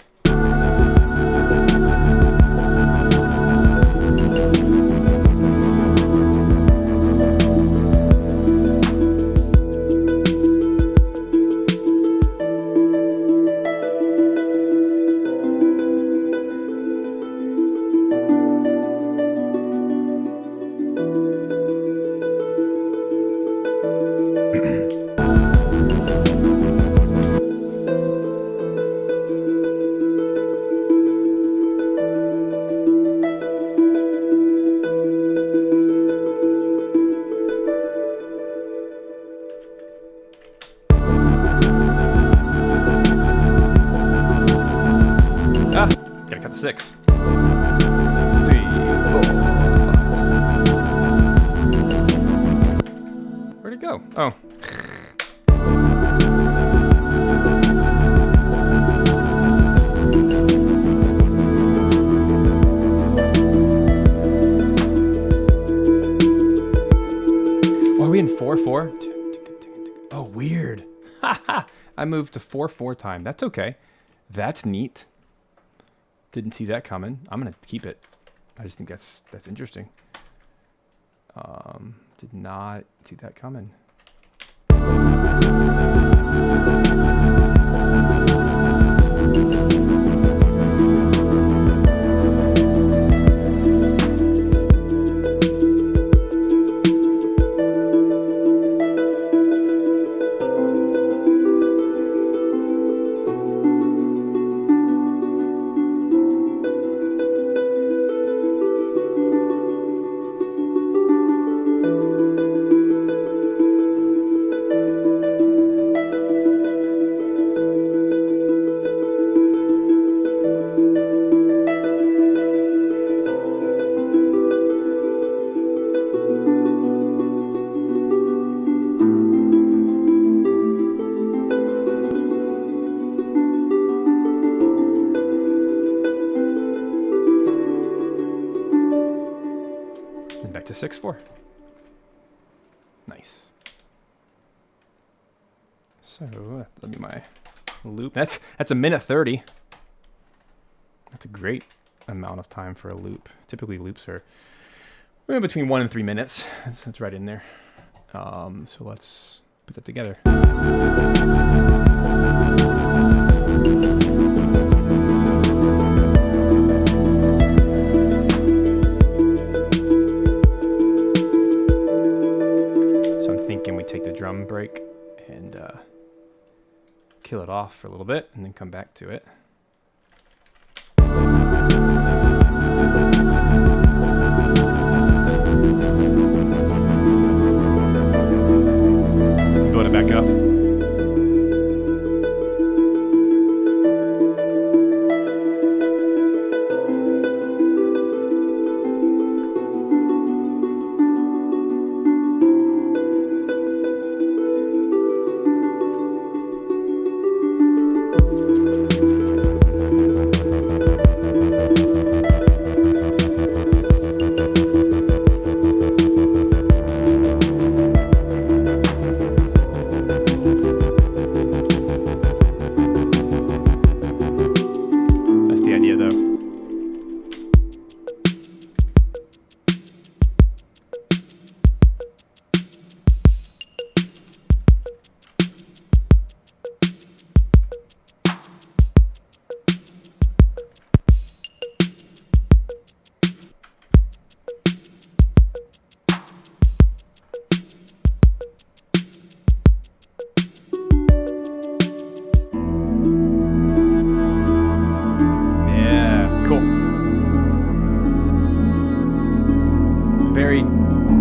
to 6. 3, 4, 5. Where'd it go? Oh. Are we in 4/4? Oh, weird. I moved to 4/4 time. That's okay. That's neat. Didn't see that coming. I'm gonna keep it. I just think that's interesting. Did not see that coming. Back to 6/4. Nice. So let me my loop. That's a minute 30. That's a great amount of time for a loop. Typically loops are between 1 and 3 minutes. That's right in there. So let's put that together. Drum break and kill it off for a little bit and then come back to it. Build it back up.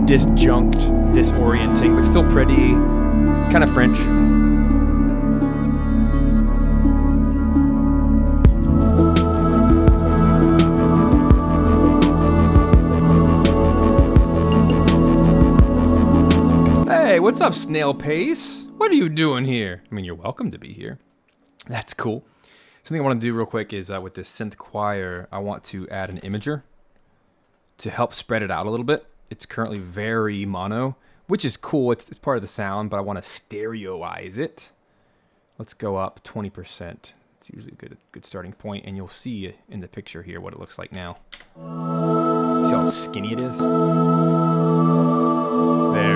Disjunct, disorienting, but still pretty, kind of French. Hey, what's up, Snail Pace? What are you doing here? I mean, you're welcome to be here. That's cool. Something I want to do real quick is with this synth choir, I want to add an imager to help spread it out a little bit. It's currently very mono, which is cool. It's part of the sound, but I want to stereoize it. Let's go up 20%. It's usually a good starting point, and you'll see in the picture here what it looks like now. See how skinny it is? There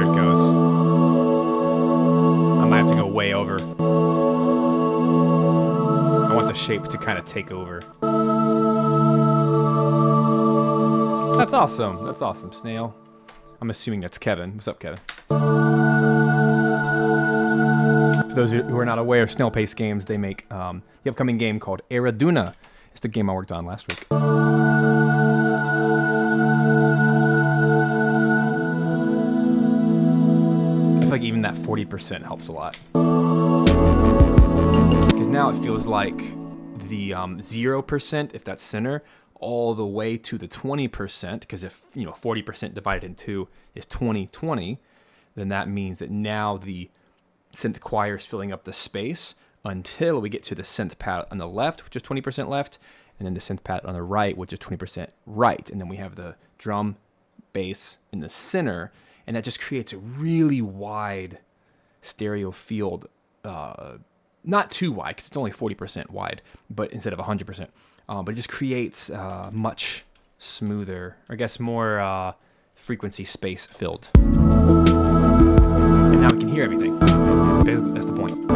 it goes. I might have to go way over. I want the shape to kind of take over. That's awesome. That's awesome, Snail. I'm assuming that's Kevin. What's up, Kevin? For those who are not aware of Snail Pace Games, they make the upcoming game called Eraduna. It's the game I worked on last week. I feel like even that 40% helps a lot. Because now it feels like the 0%, if that's center, all the way to the 20%, because if 40% divided in 2 is 20/20, then that means that now the synth choir is filling up the space until we get to the synth pad on the left, which is 20% left, and then the synth pad on the right, which is 20% right. And then we have the drum, bass in the center, and that just creates a really wide stereo field. Not too wide, because it's only 40% wide, but instead of 100%. But it just creates much smoother, I guess more frequency space filled. And now we can hear everything. Basically, that's the point.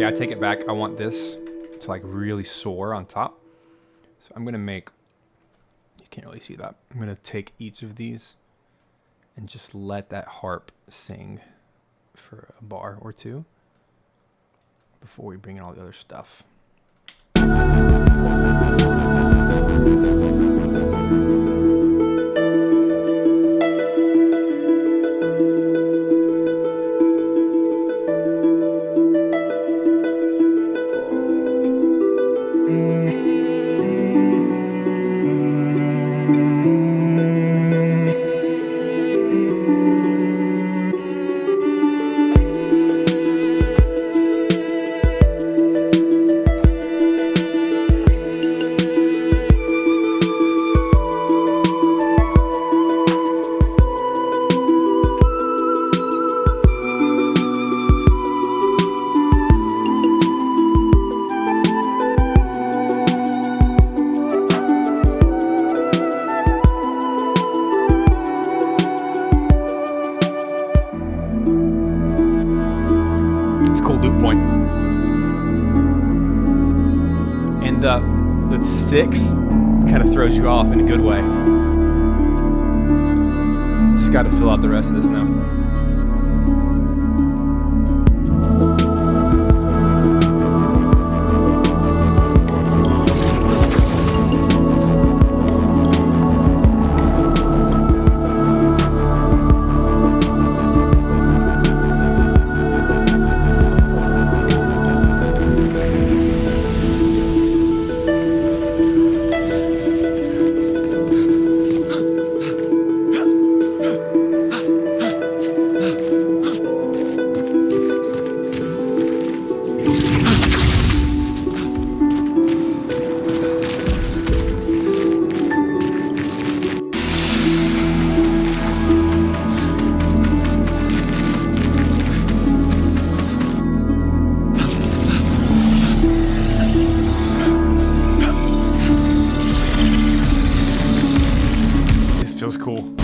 I take it back. I want this to like really soar on top. So I'm going to make, you can't really see that. I'm going to take each of these and just let that harp sing for a bar or two before we bring in all the other stuff. The 6 kind of throws you off in a good way. Just got to fill out the rest of this now. Feels cool.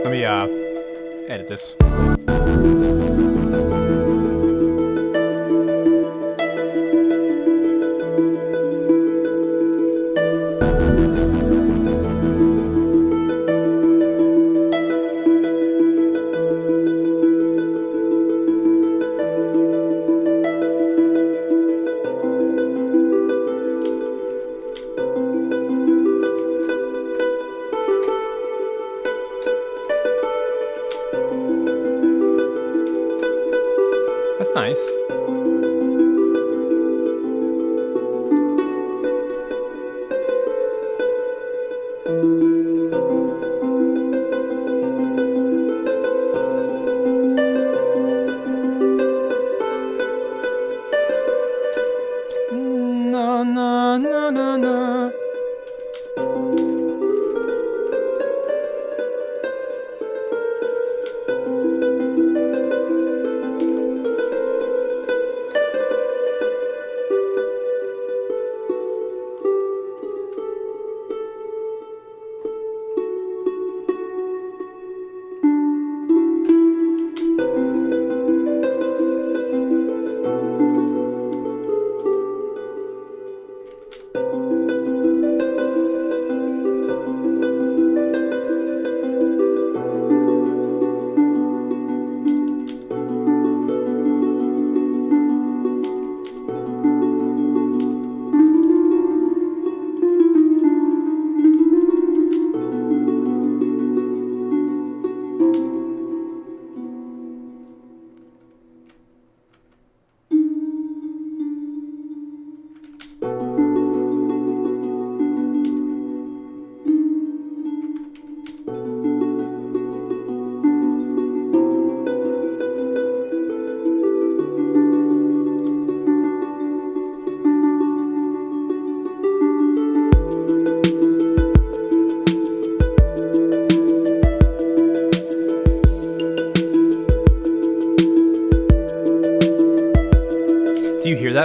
Let me edit this. That's nice. No, no, no, no, no.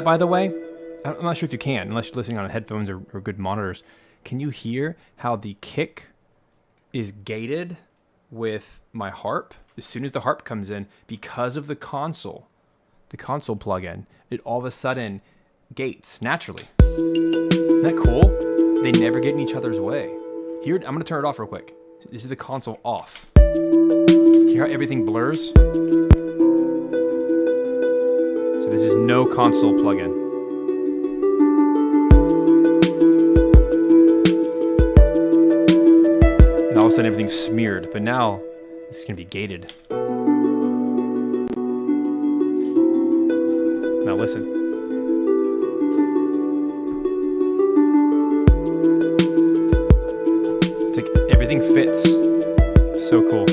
that, by the way? I'm not sure if you can, unless you're listening on headphones or good monitors. Can you hear how the kick is gated with my harp? As soon as the harp comes in, because of the console plugin, it all of a sudden gates naturally. Isn't that cool? They never get in each other's way. Here, I'm gonna turn it off real quick. This is the console off. Hear how everything blurs? So this is no console plugin. And all of a sudden everything's smeared, but now it's gonna be gated. Now listen. It's like everything fits. So cool.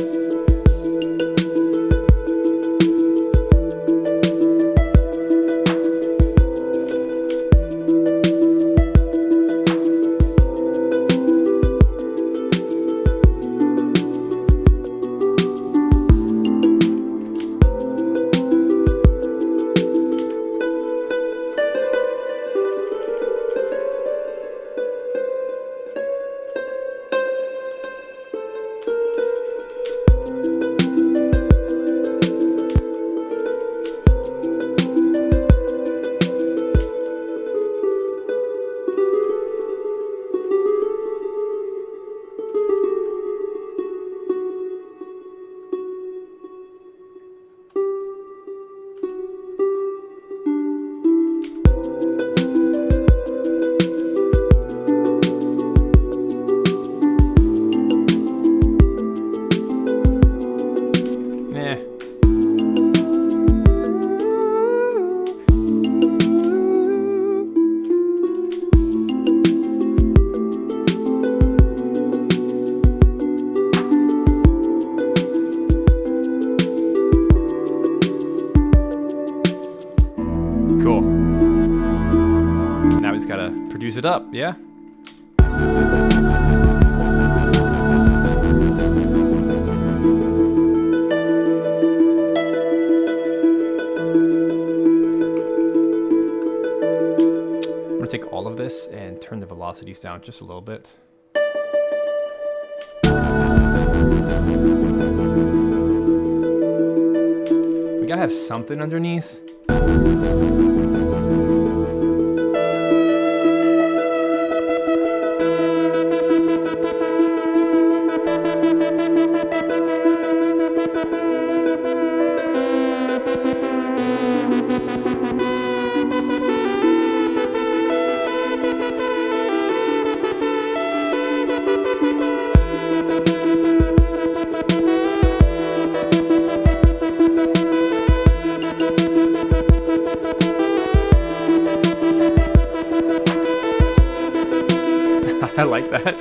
Cool. Now we just gotta produce it up, yeah? I'm gonna take all of this and turn the velocities down just a little bit. We gotta have something underneath. I like that.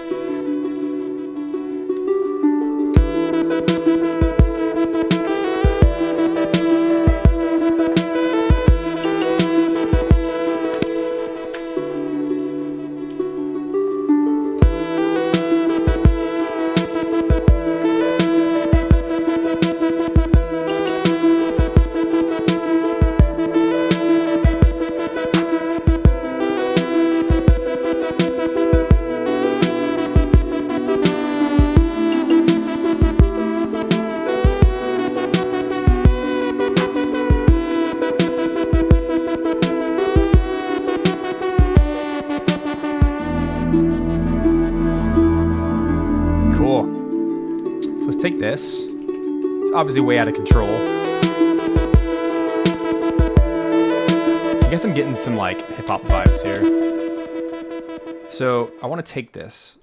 Take this. It's obviously way out of control. I guess I'm getting some like hip-hop vibes here. So I want to take this,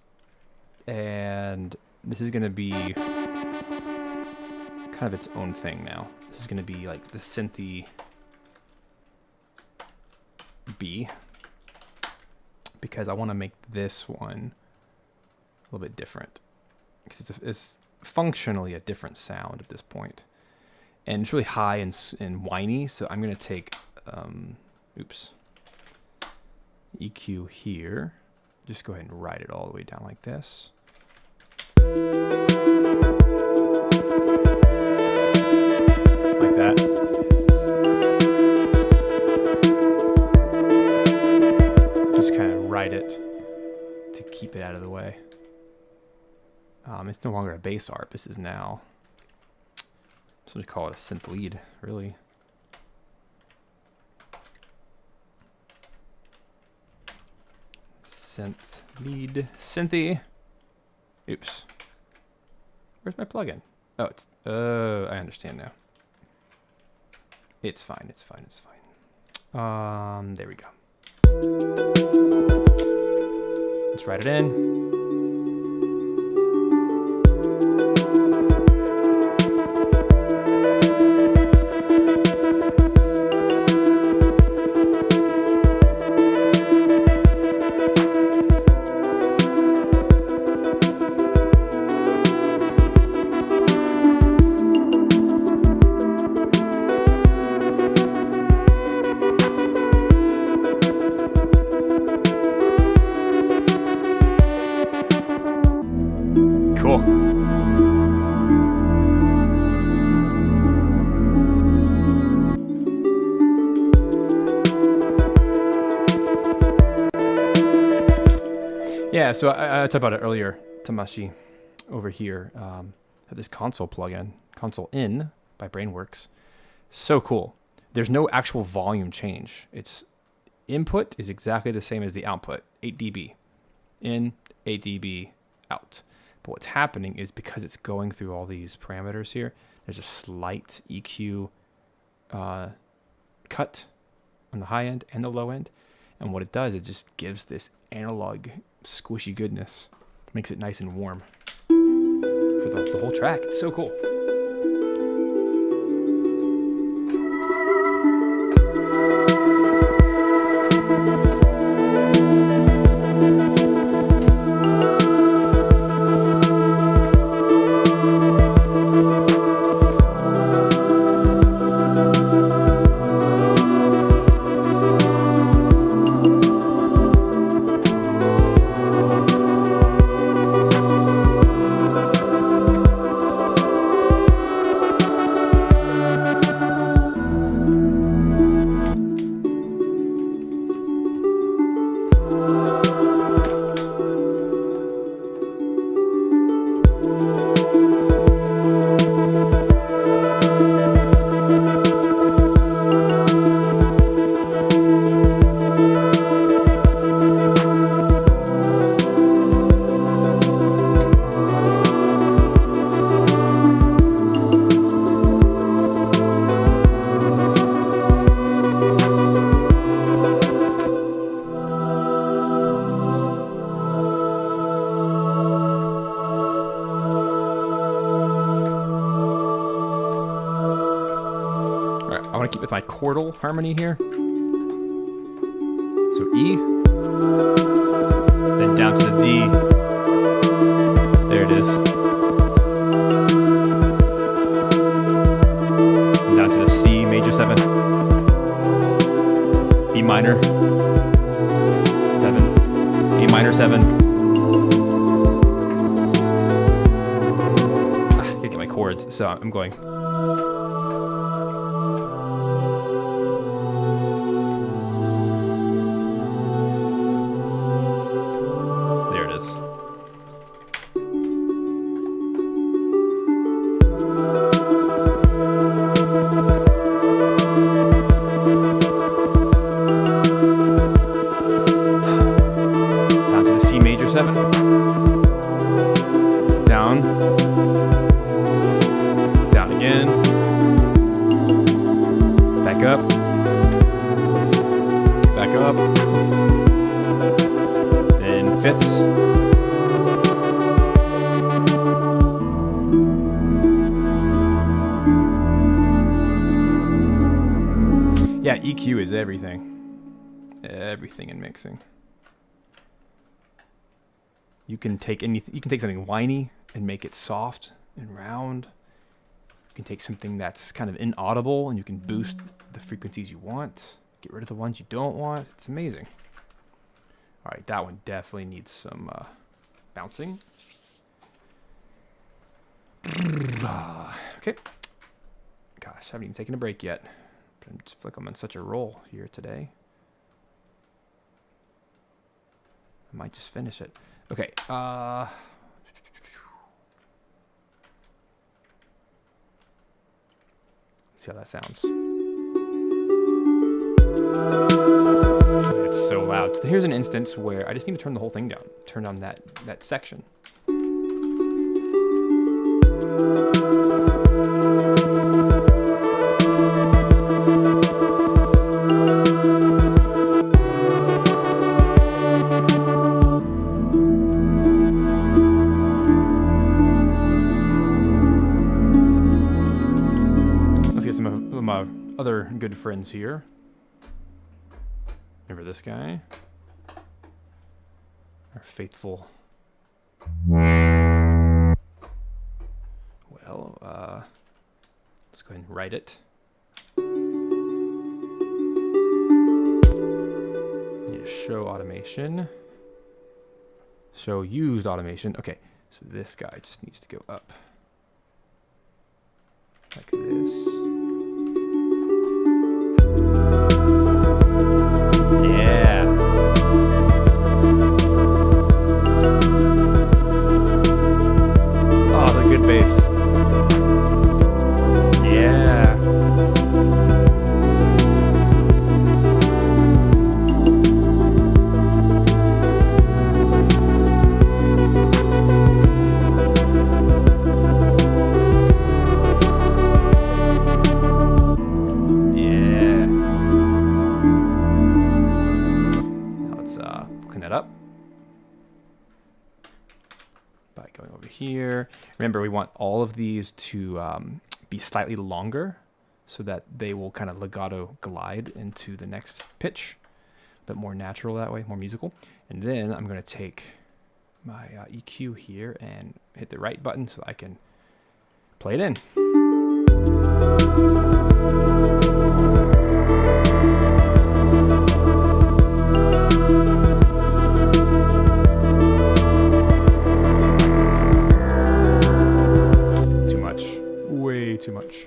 and this is going to be kind of its own thing now. This is going to be like the synthy B, because I want to make this one a little bit different, because it's functionally a different sound at this point, and it's really high and whiny. So I'm gonna take EQ here, just go ahead and write it all the way down like this. Like that. hide it to keep it out of the way. It's no longer a bass harp. This is now, so we call it a synth lead, really. Synth lead, synthy. Oops. Where's my plugin? Oh, it's, I understand now. It's fine, it's fine, it's fine. There we go. Let's write it in. Cool. Yeah, so I talked about it earlier. Tamashi over here have this console plugin, Console In by Brainworks. So cool. There's no actual volume change. Its input is exactly the same as the output, 8 dB in, 8 dB out. But what's happening is because it's going through all these parameters here, there's a slight EQ cut on the high end and the low end. And what it does, it just gives this analog squishy goodness. Makes it nice and warm for the whole track. It's so cool. I want to keep with my chordal harmony here. So E, then down to the D. There it is. And down to the C major 7. E minor 7. A minor 7. I can't get my chords, so I'm going. Then fifths. Yeah, EQ is everything. Everything in mixing. You can take anything. You can take something whiny and make it soft and round. You can take something that's kind of inaudible and you can boost the frequencies you want. Get rid of the ones you don't want. It's amazing. All right, that one definitely needs some bouncing. Okay. Gosh, I haven't even taken a break yet. I just feel like I'm on such a roll here today. I might just finish it. Okay. See how that sounds. It's so loud. So here's an instance where I just need to turn the whole thing down. Turn on that section. My other good friends here. Remember this guy? Our faithful. Well, let's go ahead and write it. Need a show automation. Show used automation. Okay, so this guy just needs to go up. Like this. Yeah. Oh, the good bass. Yeah. Here. Remember, we want all of these to be slightly longer so that they will kind of legato glide into the next pitch. A bit more natural that way, more musical. And then I'm going to take my EQ here and hit the right button so I can play it in. Too much.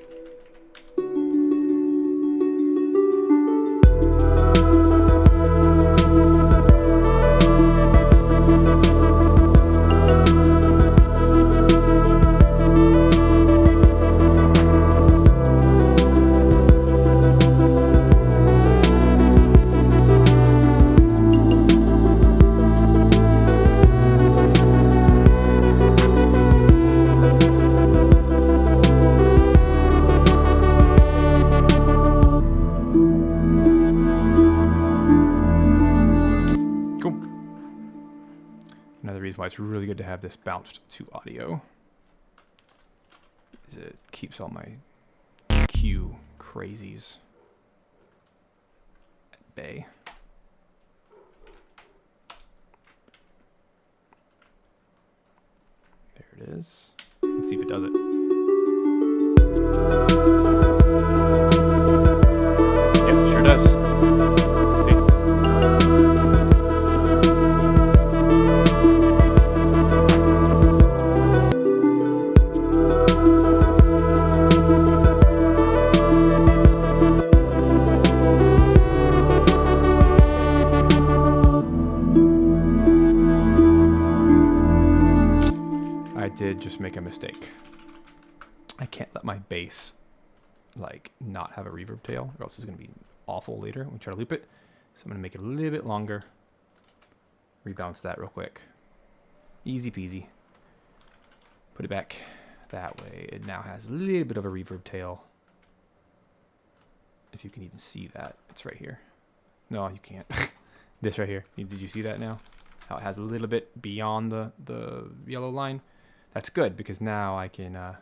Why it's really good to have this bounced to audio is it keeps all my EQ crazies at bay. There it is. Let's see if it does it. Yep, sure does. Did just make a mistake. I can't let my bass like not have a reverb tail or else it's going to be awful later when we try to loop it. So I'm going to make it a little bit longer. Rebalance that real quick. Easy peasy. Put it back that way. It now has a little bit of a reverb tail. If you can even see that. It's right here. No, you can't. This right here. Did you see that now? How it has a little bit beyond the yellow line. That's good because now I can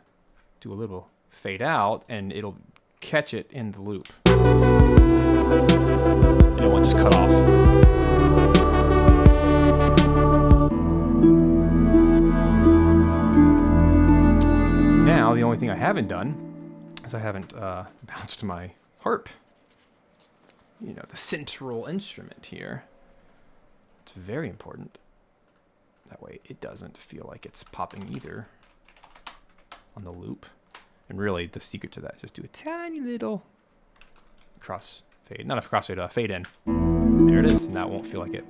do a little fade out and it'll catch it in the loop. And it won't just cut off. Now the only thing I haven't done is I haven't bounced my harp. You know, the central instrument here. It's very important. That way it doesn't feel like it's popping either on the loop. And really the secret to that is just do a tiny little cross fade. Not a cross fade, fade in. There it is. And that won't feel like it.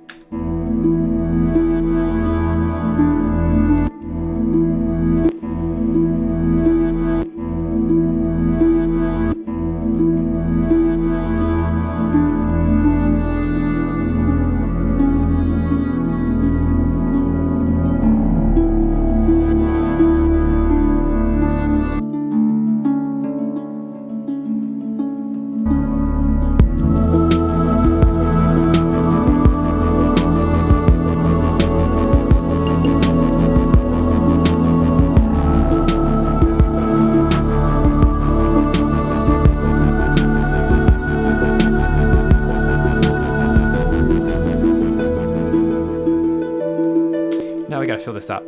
this out.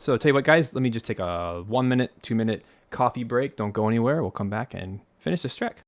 So tell you what, guys, let me just take a 1 minute, 2 minute coffee break. Don't go anywhere. We'll come back and finish this track.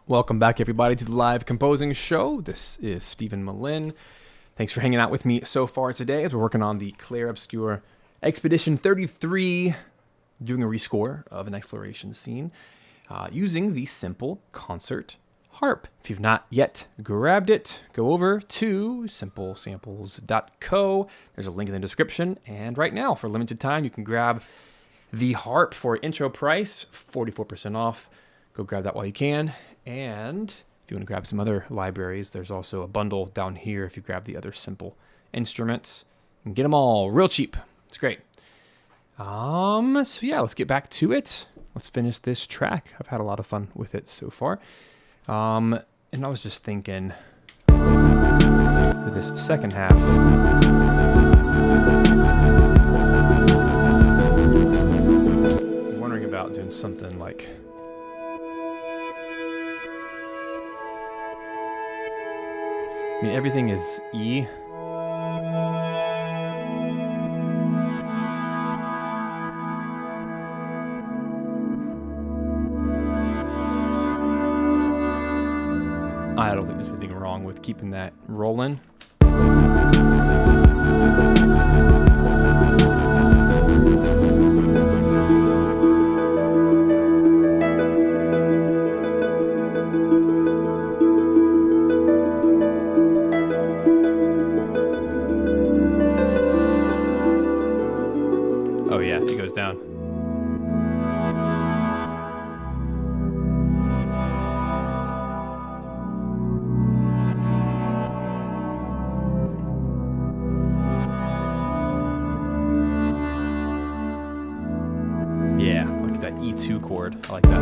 Welcome back, everybody, to the live composing show. This is Stephen Melin. Thanks for hanging out with me so far today as we're working on the Clair Obscur Expedition 33, doing a rescore of an exploration scene using the Simple Concert Harp. If you've not yet grabbed it, go over to simplesamples.co. There's a link in the description. And right now, for limited time, you can grab the harp for intro price, 44% off. Go grab that while you can. And if you want to grab some other libraries, there's also a bundle down here if you grab the other simple instruments. And get them all real cheap. It's great. So yeah, let's get back to it. Let's finish this track. I've had a lot of fun with it so far. And I was just thinking for this second half, I'm wondering about doing something like, I mean, everything is E. I don't think there's anything wrong with keeping that rolling. Oh yeah, it goes down. Yeah, look at that E2 chord. I like that.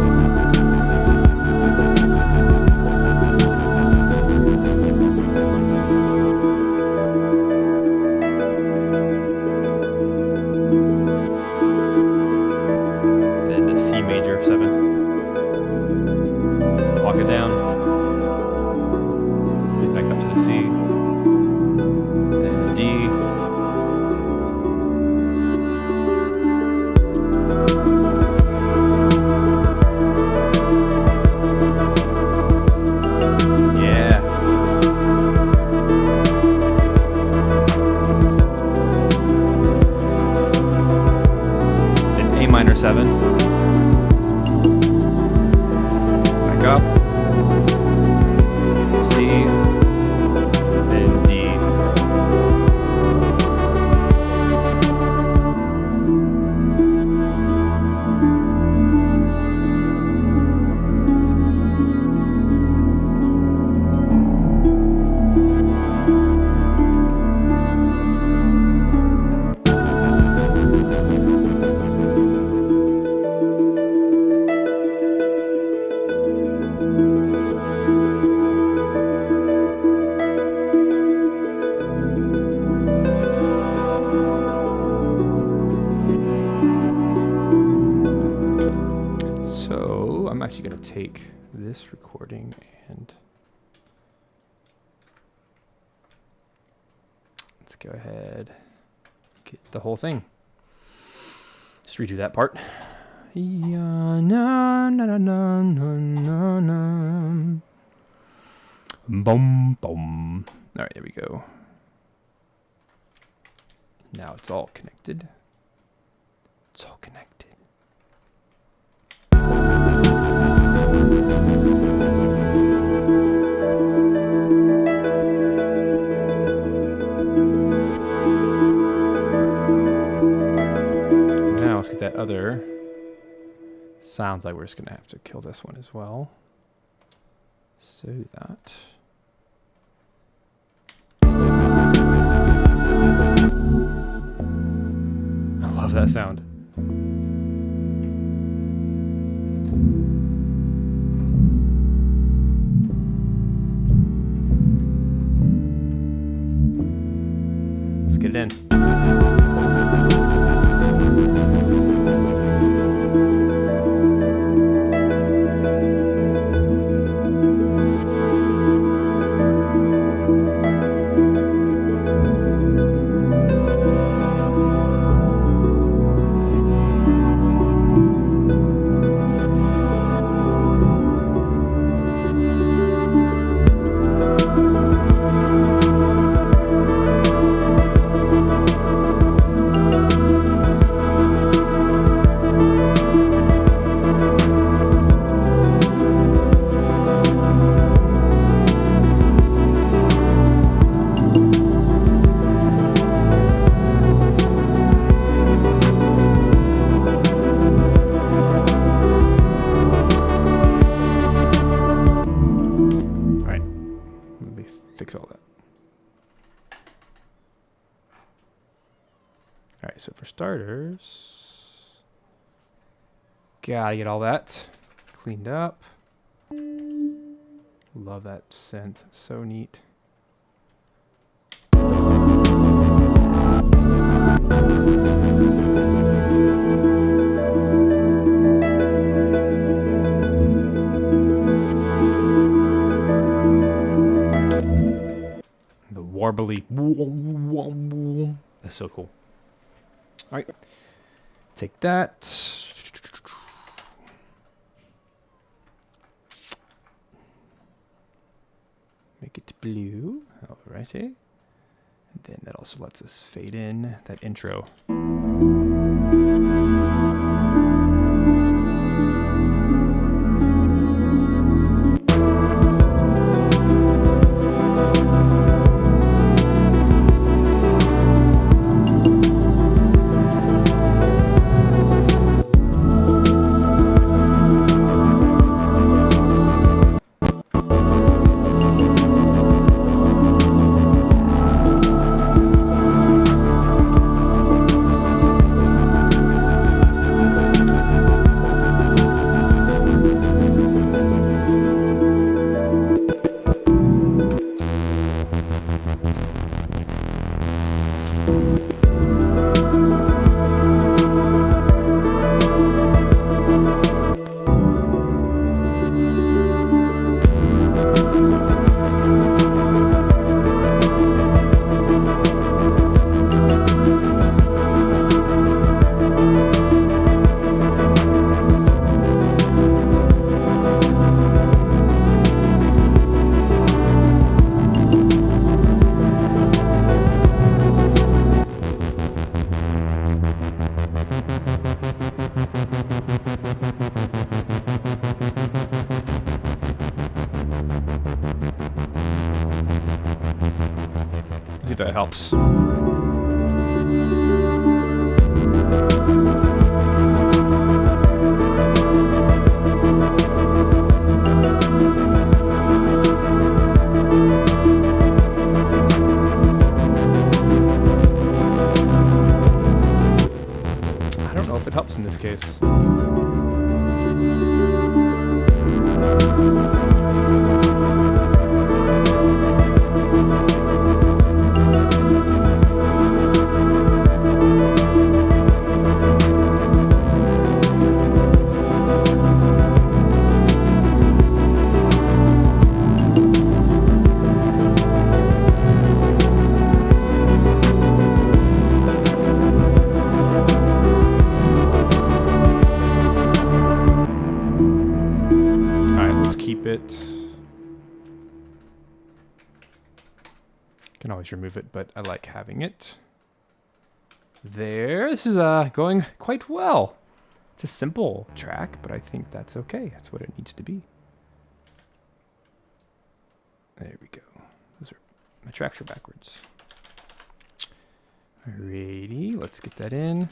take this recording and let's go ahead, get the whole thing. Just redo that part. Boom, boom. All right, there we go. Now it's all connected. It's all connected. Now let's get that other. Sounds like we're just gonna have to kill this one as well. So that. I love that sound. Let's get it in. Fix all that. All right, so for starters, gotta get all that cleaned up. Love that synth, so neat. Warbly. That's so cool. All right. Take that. Make it blue. Alrighty. And then that also lets us fade in that intro. See if that helps. I don't know if it helps in this case. Can always remove it, but I like having it. There, this is going quite well. It's a simple track, but I think that's okay. That's what it needs to be. There we go. Those are my tracks are backwards. Alrighty, let's get that in.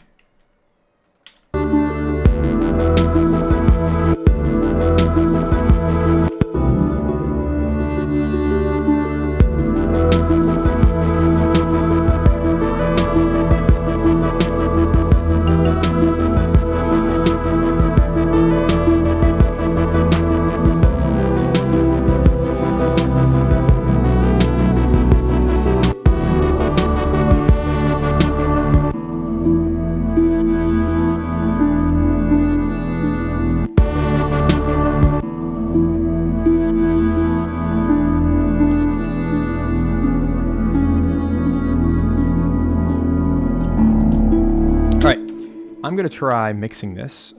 I'm going to try mixing this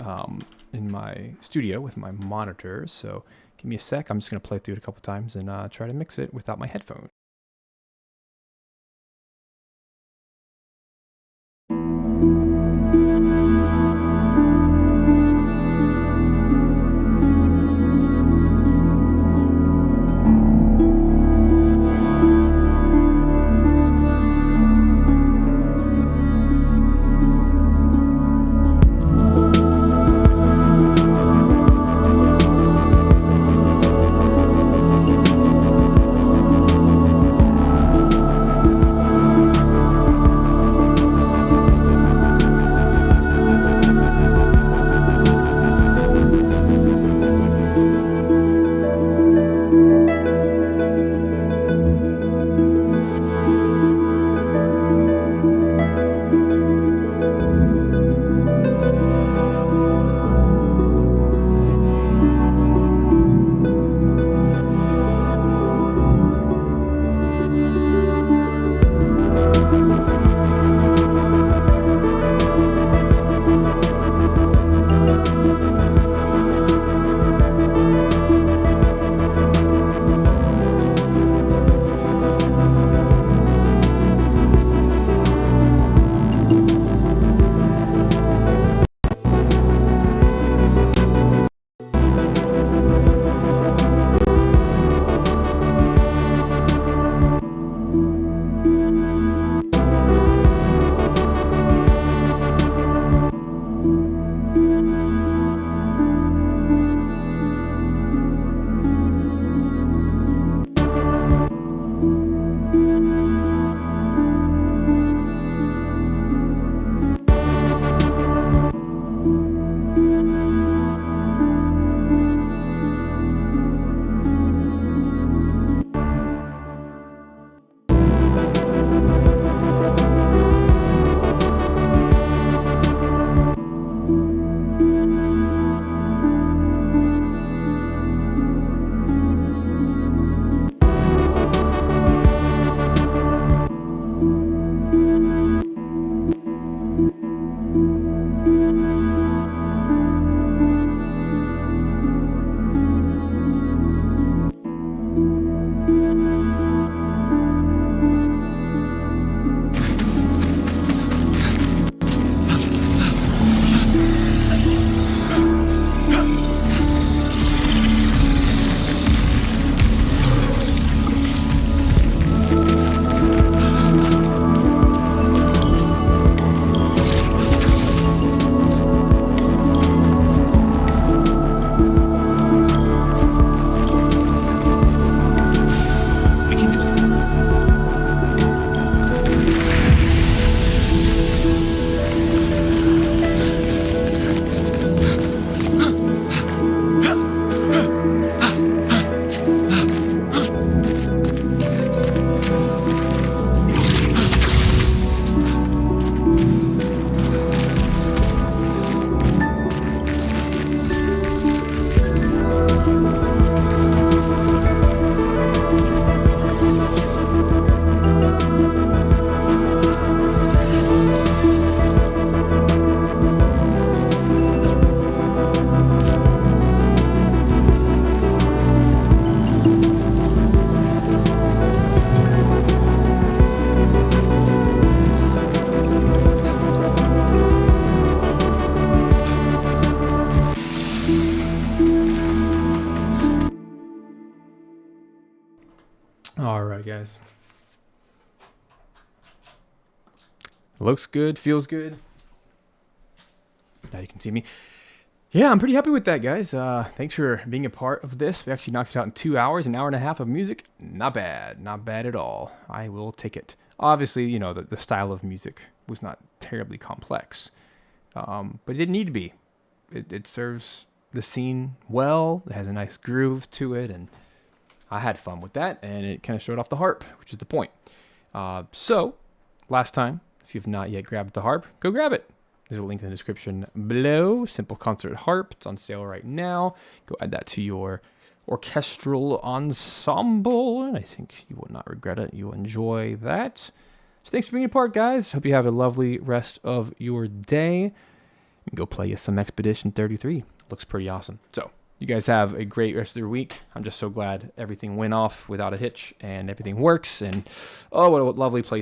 in my studio with my monitors. So give me a sec. I'm just going to play through it a couple times and try to mix it without my headphones. All right, guys. Looks good, feels good. Now you can see me. Yeah, I'm pretty happy with that, guys. Thanks for being a part of this. We actually knocked it out in 2 hours, an hour and a half of music. Not bad. Not bad at all. I will take it. Obviously, you know, the style of music was not terribly complex, but it didn't need to be. It serves the scene well. It has a nice groove to it, and I had fun with that, and it kind of showed off the harp, which is the point. So, last time, if you've not yet grabbed the harp, go grab it. There's a link in the description below. Simple Concert Harp. It's on sale right now. Go add that to your orchestral ensemble. And I think you will not regret it. You'll enjoy that. So thanks for being a part, guys. Hope you have a lovely rest of your day. And go play you some Expedition 33. Looks pretty awesome. So you guys have a great rest of your week. I'm just so glad everything went off without a hitch and everything works. And oh, what a lovely place.